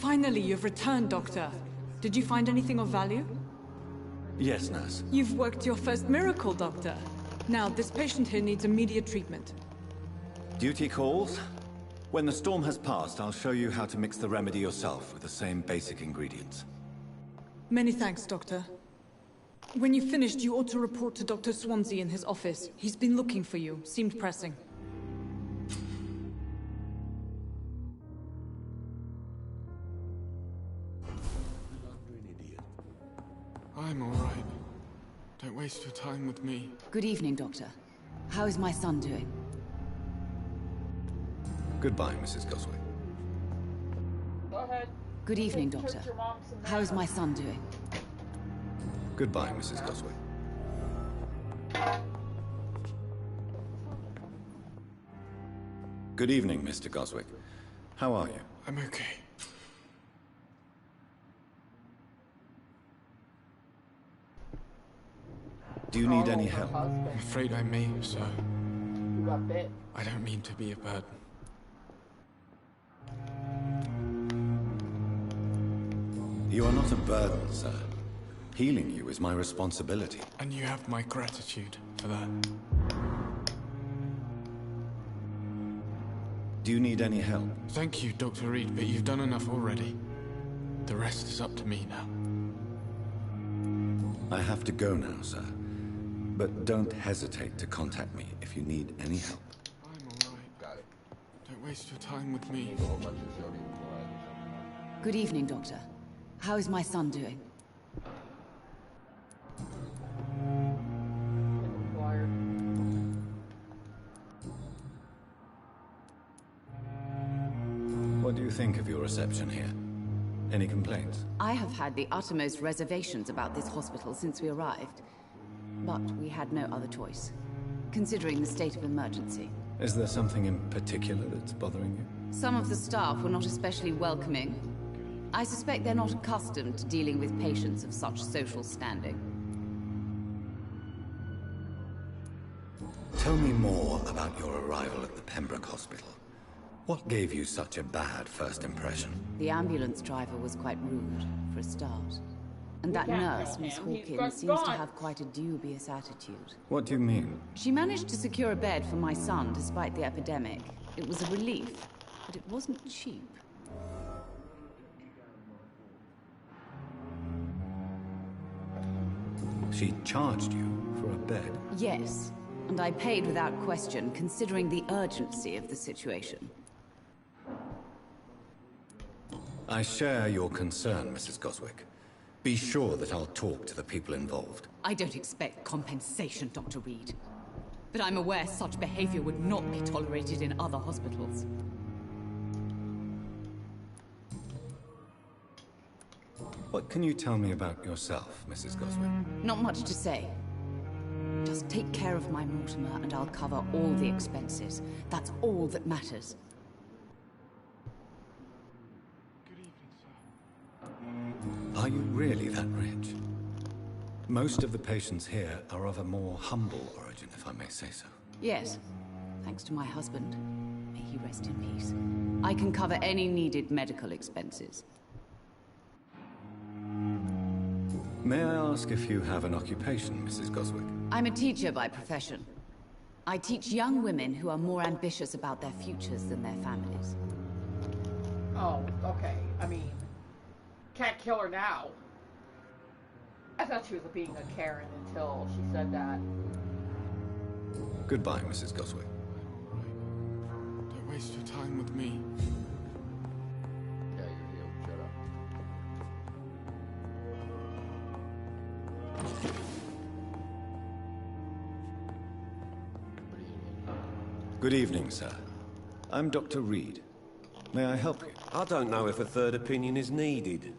Finally, you've returned, Doctor. Did you find anything of value?
Yes, nurse.
You've worked your first miracle, Doctor. Now, this patient here needs immediate treatment.
Duty calls. When the storm has passed, I'll show you how to mix the remedy yourself with the same basic ingredients.
Many thanks, Doctor. When you've finished, you ought to report to Dr. Swansea in his office. He's been looking for you. Seemed pressing.
I'm all right. Don't waste your time with me.
Good evening, Doctor. How is my son doing?
Goodbye, Mrs. Goswick.
Go ahead.
Good evening,
Take
Doctor.
your mom some
How is
manners.
my son doing?
Goodbye, Mrs. Goswick. Good evening, Mr. Goswick. How are you?
I'm okay.
Do you need any help?
I'm afraid I may, sir.
You got bit.
I don't mean to be a burden.
You are not a burden, sir. Healing you is my responsibility.
And you have my gratitude for that.
Do you need any help?
Thank you, Dr. Reed, but you've done enough already. The rest is up to me now.
I have to go now, sir. But don't hesitate to contact me if you need any help.
I'm alright. Got it. Don't waste your time with me.
Good evening, Doctor. How is my son doing?
What do you think of your reception here? Any complaints?
I have had the uttermost reservations about this hospital since we arrived. But we had no other choice, considering the state of emergency.
Is there something in particular that's bothering you?
Some of the staff were not especially welcoming. I suspect they're not accustomed to dealing with patients of such social standing.
Tell me more about your arrival at the Pembroke Hospital. What gave you such a bad first impression?
The ambulance driver was quite rude, for a start. And that nurse, Miss Hawkins, seems to have quite a dubious attitude.
What do you mean?
She managed to secure a bed for my son despite the epidemic. It was a relief, but it wasn't cheap.
She charged you for a bed?
Yes, and I paid without question, considering the urgency of the situation.
I share your concern, Mrs. Goswick. Be sure that I'll talk to the people involved.
I don't expect compensation, Dr. Reed. But I'm aware such behavior would not be tolerated in other hospitals.
What can you tell me about yourself, Mrs. Goswick?
Not much to say. Just take care of my Mortimer and I'll cover all the expenses. That's all that matters.
Are you really that rich? Most of the patients here are of a more humble origin, if I may say so.
Yes, thanks to my husband. May he rest in peace. I can cover any needed medical expenses.
May I ask if you have an occupation, Mrs. Goswick?
I'm a teacher by profession. I teach young women who are more ambitious about their futures than their families.
Oh, okay. I mean, can't kill her now. I thought she was being a Karen until she said that.
Goodbye, Mrs. Goswick.
Don't waste your time with me.
Yeah, you're healed. Shut up.
Good evening, sir. I'm Dr. Reed. May I help you?
I don't know if a third opinion is needed.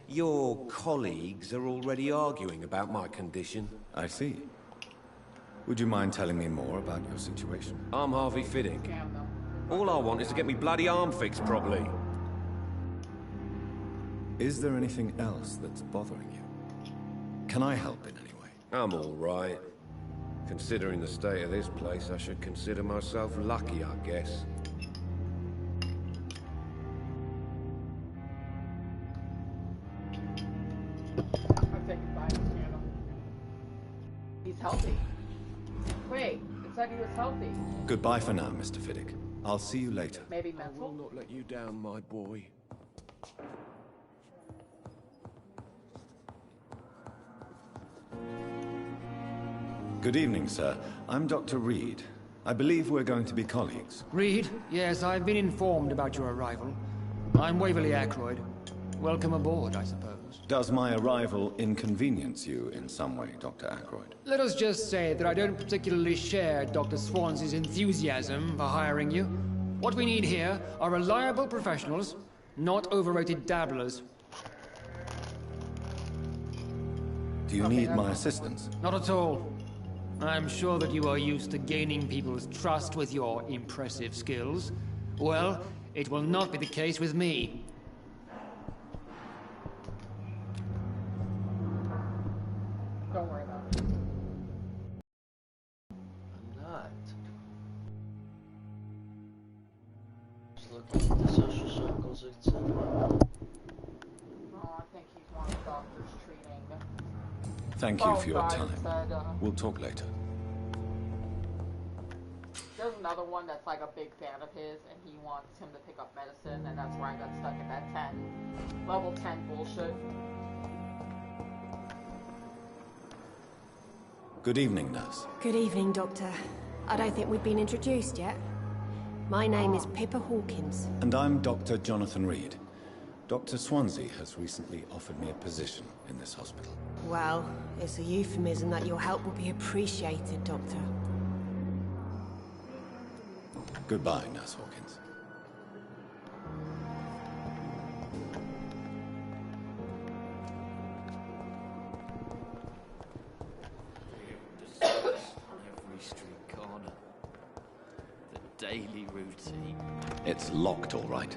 Your colleagues are already arguing about my condition.
I see. Would you mind telling me more about your situation?
I'm Harvey Fiddick. All I want is to get me bloody arm fixed properly.
Is there anything else that's bothering you? Can I help in any way?
I'm all right. Considering the state of this place, I should consider myself lucky, I guess.
I'm saying goodbye to Shannon. He's healthy. Wait, it said he was healthy.
Goodbye for now, Mr. Fiddick. I'll see you later.
Maybe
I will
mental?
not let you down, my boy.
Good evening, sir. I'm Dr. Reed. I believe we're going to be colleagues.
Reed? Yes, I've been informed about your arrival. I'm Waverly Ackroyd. Welcome aboard, I suppose.
Does my arrival inconvenience you in some way, Dr. Ackroyd?
Let us just say that I don't particularly share Dr. Swansea's enthusiasm for hiring you. What we need here are reliable professionals, not overrated dabblers.
Do you need my assistance?
Not at all. I'm sure that you are used to gaining people's trust with your impressive skills. Well, it will not be the case with me.
Don't worry about it.
I'm not. Just looking at the social circles, etc.
Oh, I think he's one of the doctors treating.
Thank you for your
guy
time.
said,
We'll talk later.
there's another one that's like a big fan of his, and he wants him to pick up medicine, and that's where I got stuck at that 10. Level 10 bullshit.
Good evening, nurse.
Good evening, Doctor. I don't think we've been introduced yet. My name is Pippa Hawkins.
And I'm Dr. Jonathan Reed. Dr. Swansea has recently offered me a position in this hospital.
Well, it's a euphemism that your help will be appreciated, Doctor.
Goodbye, Nurse Hawkins.
Every street corner. The daily routine.
It's locked, all right.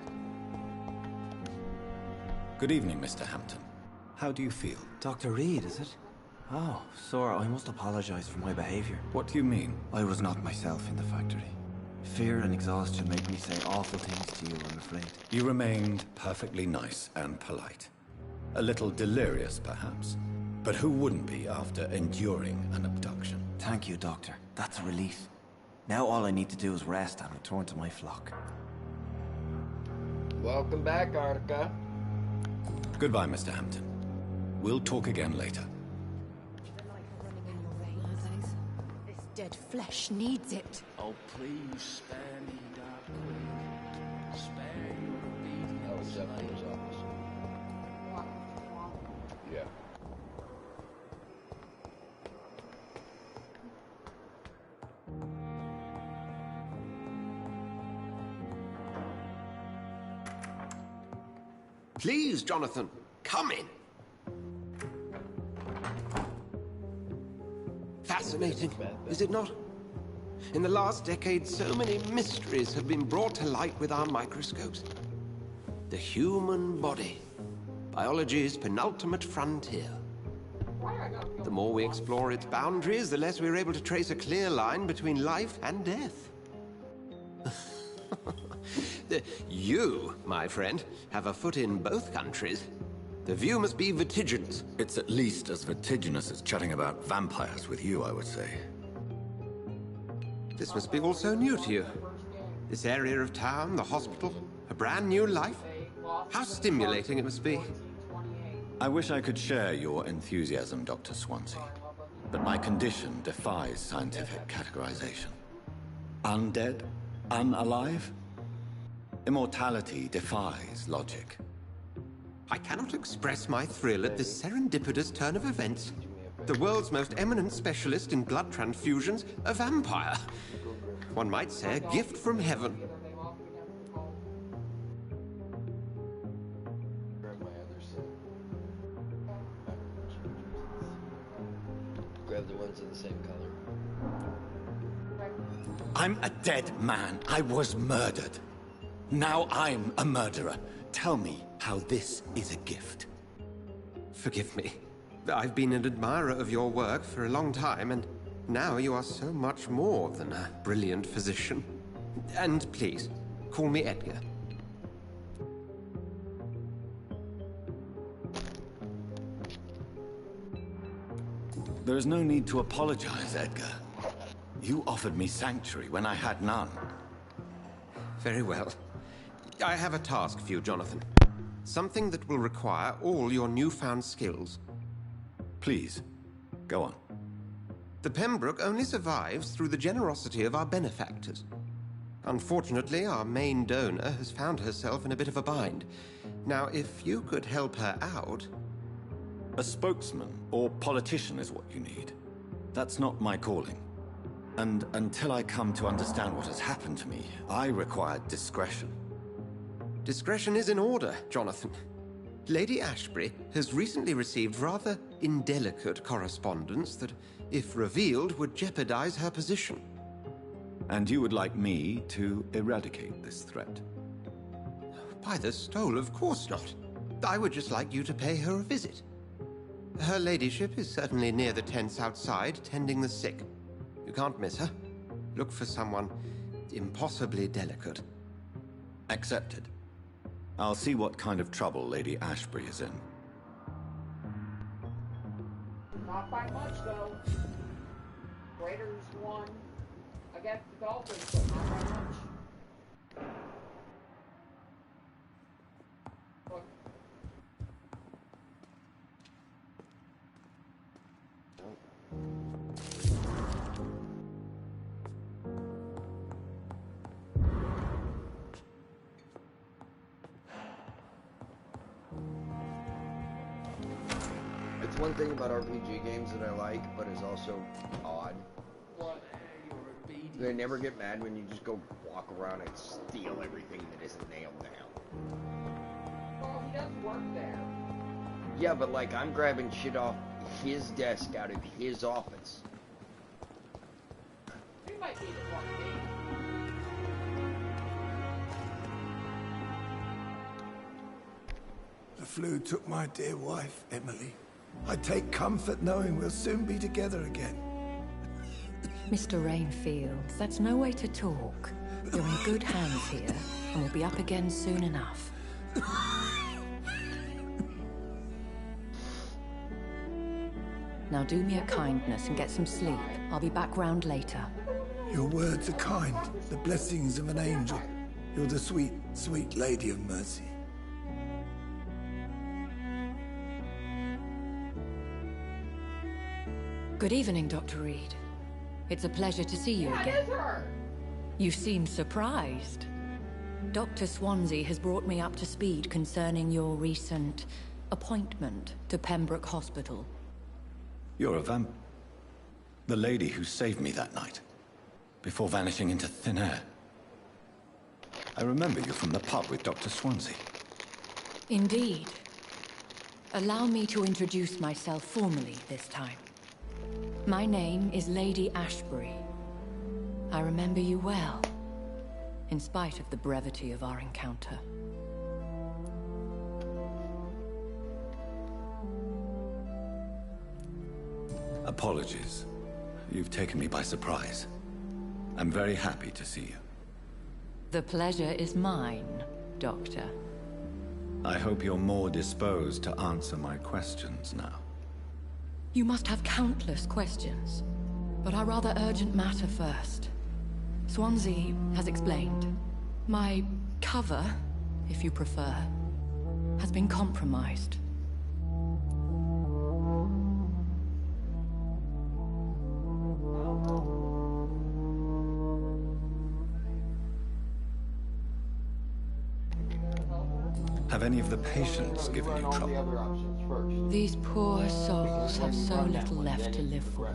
Good evening, Mr. Hampton. How do you feel?
Dr. Reed, is it? Oh, sir, I must apologize for my behavior.
What do you mean?
I was not myself in the factory. Fear and exhaustion made me say awful things to you, I'm afraid.
You remained perfectly nice and polite. A little delirious, perhaps. But who wouldn't be after enduring an abduction?
Thank you, Doctor. That's a relief. Now all I need to do is rest and return to my flock.
Welcome back, Artica.
Goodbye, Mr. Hampton. We'll talk again later.
This dead flesh needs it.
Oh, please spare me, Dark Queen. Spare your obedience.
Yeah.
Please, Jonathan, come in. Fascinating, is it not? In the last decade, so many mysteries have been brought to light with our microscopes. The human body, biology's penultimate frontier. The more we explore its boundaries, the less we're able to trace a clear line between life and death. You, my friend, have a foot in both countries. The view must be vertiginous.
It's at least as vertiginous as chatting about vampires with you, I would say.
This must be all so new to you. This area of town, the hospital, a brand new life. How stimulating it must be.
I wish I could share your enthusiasm, Dr. Swansea, but my condition defies scientific categorization. Undead? Unalive? Immortality defies logic.
I cannot express my thrill at this serendipitous turn of events. The world's most eminent specialist in blood transfusions, a vampire. One might say a gift from heaven.
Grab the ones in the same color.
I'm a dead man. I was murdered. Now I'm a murderer. Tell me how this is a gift.
Forgive me. I've been an admirer of your work for a long time, and now you are so much more than a brilliant physician. And please, call me Edgar.
There is no need to apologize, Edgar. You offered me sanctuary when I had none.
Very well. I have a task for you, Jonathan. Something that will require all your newfound skills.
Please, go on.
The Pembroke only survives through the generosity of our benefactors. Unfortunately, our main donor has found herself in a bit of a bind. Now, if you could help her out...
A spokesman or politician is what you need. That's not my calling. And until I come to understand what has happened to me, I require discretion.
Discretion is in order, Jonathan. Lady Ashbury has recently received rather indelicate correspondence that, if revealed, would jeopardize her position.
And you would like me to eradicate this threat?
By the stole, of course not. I would just like you to pay her a visit. Her ladyship is certainly near the tents outside, tending the sick. You can't miss her. Look for someone impossibly delicate.
Accepted. I'll see what kind of trouble Lady Ashbury is in.
Not by much, though. Raiders won against the Dolphins, but not by much. Look.
It's one thing about RPG games that I like, but is also odd. They never get mad when you just go walk around and steal everything that isn't nailed down.
Well, he does work there.
Yeah, but like, I'm grabbing shit off his desk out of his office.
He might be the one thing.
The flu took my dear wife, Emily. I take comfort knowing we'll soon be together again.
Mr. Rainfield, that's no way to talk. You're in good hands here, and we'll be up again soon enough. Now do me a kindness and get some sleep. I'll be back round later.
Your words are kind, the blessings of an angel. You're the sweet, sweet Lady of Mercy.
Good evening, Dr. Reed. It's a pleasure to see you again.
That is her!
You seem surprised. Dr. Swansea has brought me up to speed concerning your recent appointment to Pembroke Hospital.
You're a the lady who saved me that night, before vanishing into thin air. I remember you from the pub with Dr. Swansea.
Indeed. Allow me to introduce myself formally this time. My name is Lady Ashbury. I remember you well, in spite of the brevity of our encounter.
Apologies. You've taken me by surprise. I'm very happy to see you.
The pleasure is mine, Doctor.
I hope you're more disposed to answer my questions now.
You must have countless questions, but our rather urgent matter first. Swansea has explained. My cover, if you prefer, has been compromised.
Have any of the patients given you trouble?
These poor souls have so little left to live for.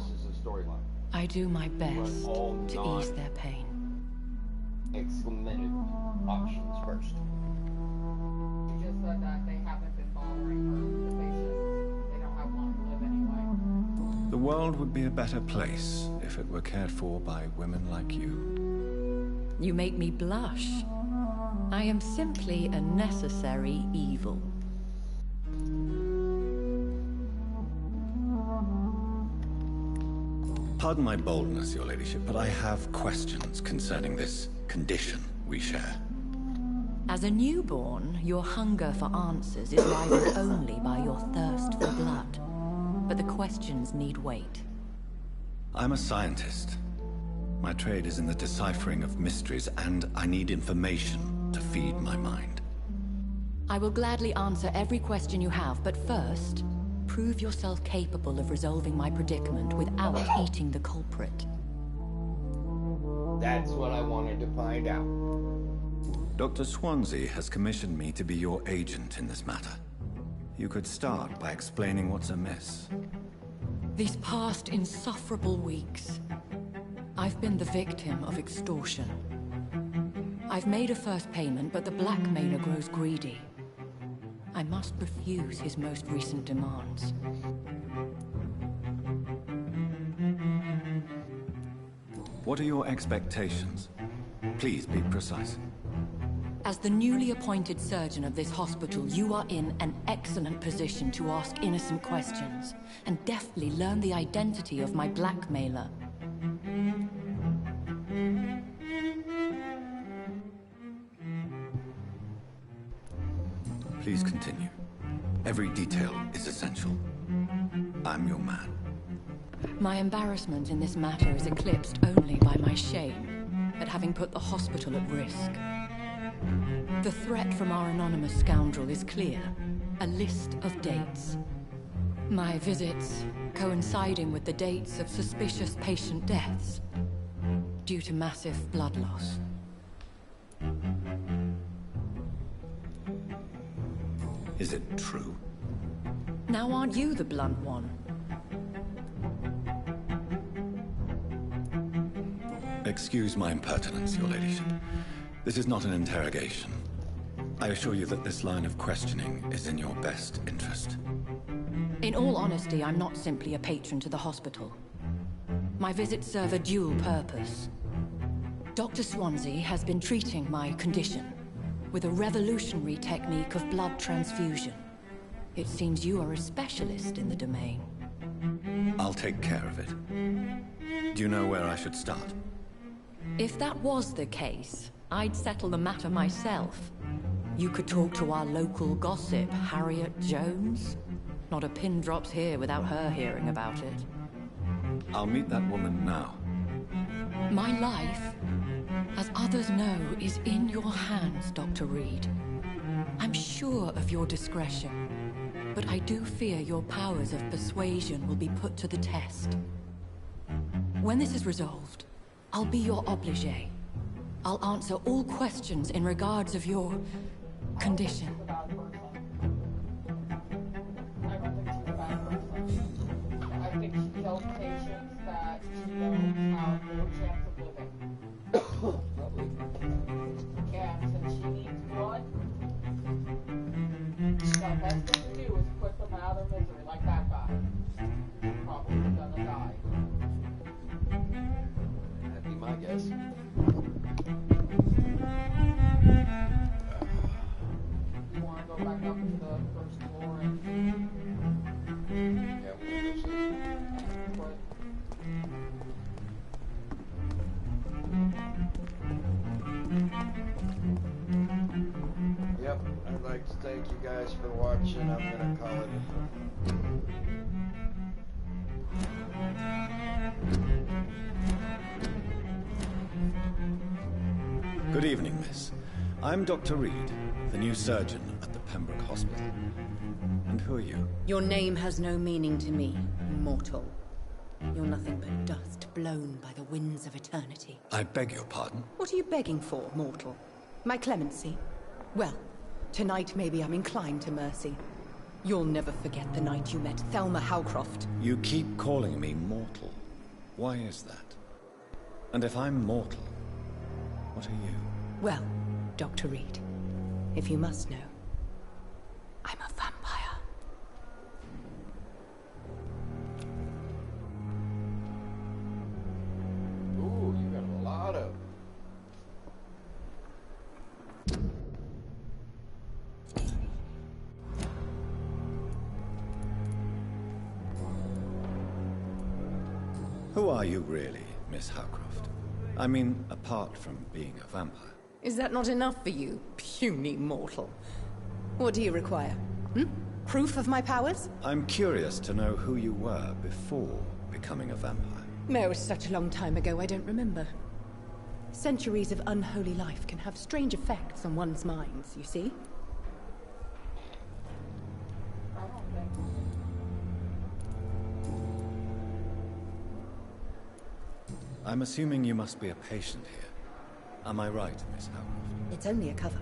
I do my best to ease their pain.
Excluded options first.
She just said that they haven't been bothering her, the patients. They don't have long to live anyway.
The world would be a better place if it were cared for by women like you.
You make me blush. I am simply a necessary evil.
Pardon my boldness, Your Ladyship, but I have questions concerning this condition we share.
As a newborn, your hunger for answers is rivaled only by your thirst for blood. But the questions need wait.
I'm a scientist. My trade is in the deciphering of mysteries, and I need information to feed my mind.
I will gladly answer every question you have, but first, prove yourself capable of resolving my predicament without eating the culprit.
That's what I wanted to find out.
Dr. Swansea has commissioned me to be your agent in this matter. You could start by explaining what's amiss.
These past insufferable weeks, I've been the victim of extortion. I've made a first payment, but the blackmailer grows greedy. I must refuse his most recent demands.
What are your expectations? Please be precise.
As the newly appointed surgeon of this hospital, you are in an excellent position to ask innocent questions and deftly learn the identity of my blackmailer.
Please continue. Every detail is essential. I'm your man.
My embarrassment in this matter is eclipsed only by my shame at having put the hospital at risk. The threat from our anonymous scoundrel is clear. A list of dates. My visits coinciding with the dates of suspicious patient deaths due to massive blood loss.
Is it true?
Now aren't you the blunt one?
Excuse my impertinence, Your Ladyship. This is not an interrogation. I assure you that this line of questioning is in your best interest.
In all honesty, I'm not simply a patron to the hospital. My visits serve a dual purpose. Dr. Swansea has been treating my condition with a revolutionary technique of blood transfusion. It seems you are a specialist in the domain.
I'll take care of it. Do you know where I should start?
If that was the case, I'd settle the matter myself. You could talk to our local gossip, Harriet Jones. Not a pin drops here without her hearing about it.
I'll meet that woman now.
My life, as others know, is in your hands, Dr. Reed. I'm sure of your discretion, but I do fear your powers of persuasion will be put to the test. When this is resolved, I'll be your obligé. I'll answer all questions in regards of your condition.
I think she tells patients that she knows have no chance of living. And since she needs blood, the best thing to do is put them out of misery, like that guy. Probably gonna die.
guys for watching. I'm gonna call it.
Good evening, miss. I'm Dr. Reed, the new surgeon at the Pembroke Hospital. And who are you?
Your name has no meaning to me, mortal. You're nothing but dust blown by the winds of eternity.
I beg your pardon?
What are you begging for, mortal? My clemency? Well, tonight maybe I'm inclined to mercy. You'll never forget the night you met Thelma Howcroft.
You keep calling me mortal. Why is that? And if I'm mortal, what are you?
Well, Dr. Reed, if you must know, I'm a vampire.
Ooh, you got a lot of.
Who are you really, Miss Howcroft? I mean, apart from being a vampire.
Is that not enough for you, puny mortal? What do you require? Proof of my powers?
I'm curious to know who you were before becoming a vampire.
It was such a long time ago, I don't remember. Centuries of unholy life can have strange effects on one's minds, you see?
I'm assuming you must be a patient here. Am I right, Miss Howcroft?
It's only a cover.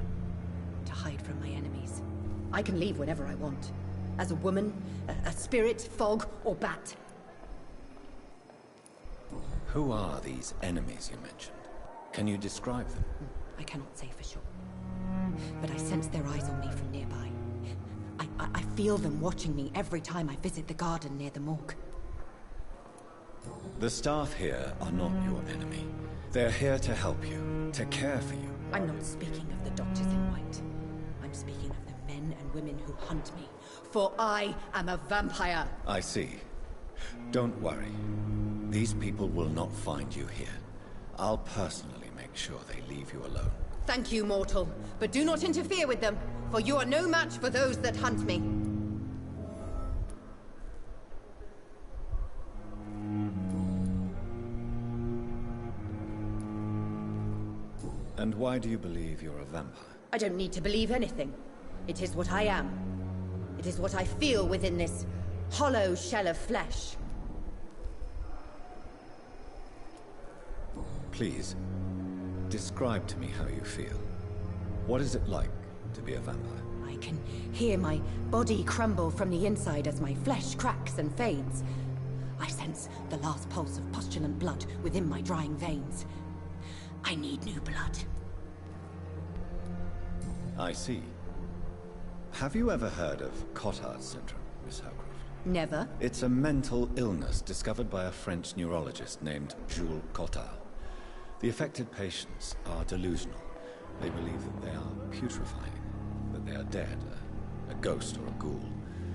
To hide from my enemies. I can leave whenever I want. As a woman, a spirit, fog, or bat.
Who are these enemies you mentioned? Can you describe them?
I cannot say for sure. But I sense their eyes on me from nearby. I feel them watching me every time I visit the garden near the morgue.
The staff here are not your enemy. They're here to help you, to care for you.
I'm not speaking of the doctors in white. I'm speaking of the men and women who hunt me. For I am a vampire.
I see. Don't worry. These people will not find you here. I'll personally make sure they leave you alone.
Thank you, mortal. But do not interfere with them, for you are no match for those that hunt me.
And why do you believe you're a vampire?
I don't need to believe anything. It is what I am. It is what I feel within this hollow shell of flesh.
Please, describe to me how you feel. What is it like to be a vampire?
I can hear my body crumble from the inside as my flesh cracks and fades. I sense the last pulse of postulant blood within my drying veins. I need new blood.
I see. Have you ever heard of Cotard syndrome, Miss Howcroft?
Never.
It's a mental illness discovered by a French neurologist named Jules Cotard. The affected patients are delusional. They believe that they are putrefying, that they are dead, a ghost or a ghoul,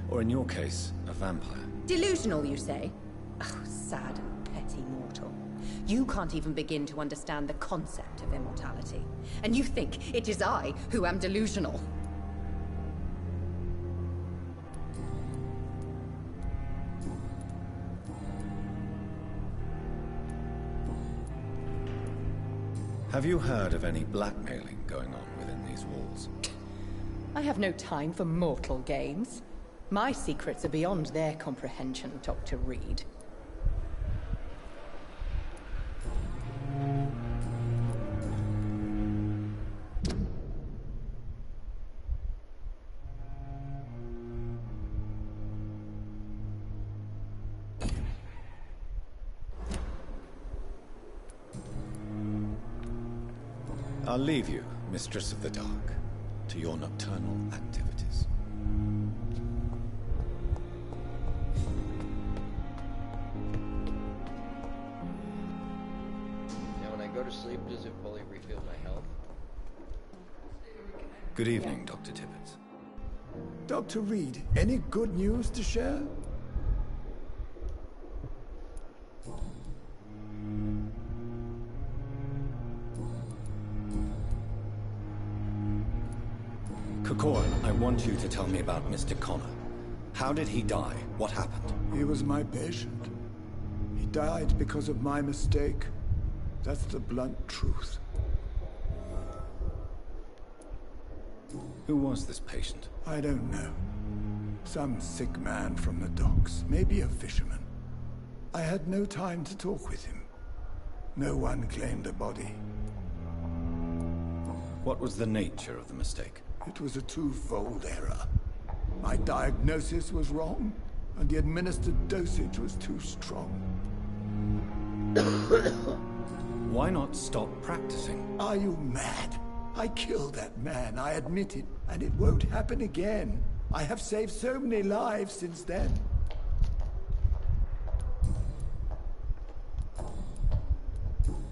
or in your case, a vampire.
Delusional, you say? Oh, sad and petty mortal. You can't even begin to understand the concept of immortality. And you think it is I who am delusional.
Have you heard of any blackmailing going on within these walls?
I have no time for mortal games. My secrets are beyond their comprehension, Dr. Reed.
I'll leave you, Mistress of the Dark, to your nocturnal activities.
Now, when I go to sleep, does it fully refill my health?
Good evening, Dr. Tibbets.
Dr. Reed, any good news to share?
Corin, I want you to tell me about Mr. Connor. How did he die? What happened?
He was my patient. He died because of my mistake. That's the blunt truth.
Who was this patient?
I don't know. Some sick man from the docks, maybe a fisherman. I had no time to talk with him. No one claimed a body.
What was the nature of the mistake?
It was a twofold error. My diagnosis was wrong, and the administered dosage was too strong.
Why not stop practicing?
Are you mad? I killed that man, I admit it, and it won't happen again. I have saved so many lives since then.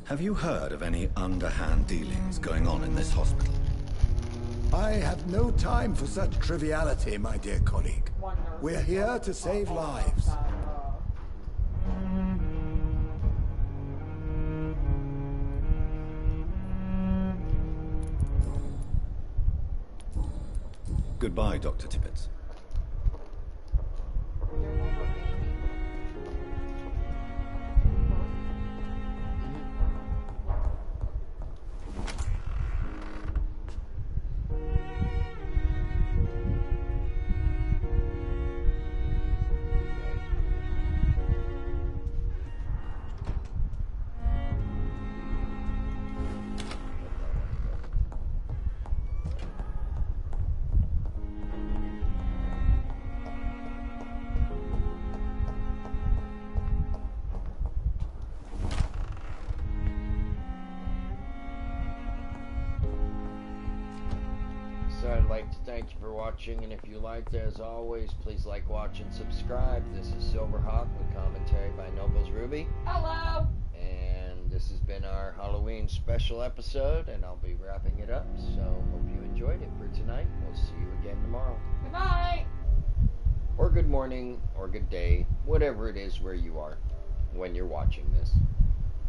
Have you heard of any underhand dealings going on in this hospital?
I have no time for such triviality, my dear colleague. We're here to save lives.
Goodbye, Dr. Tippett.
So I'd like to thank you for watching, and if you liked, as always, please like, watch, and subscribe. This is Silverhawk with commentary by noblesruby13.
Hello!
And this has been our Halloween special episode, and I'll be wrapping it up. So hope you enjoyed it for tonight. We'll see you again tomorrow.
Good night!
Or good morning, or good day, whatever it is where you are when you're watching this.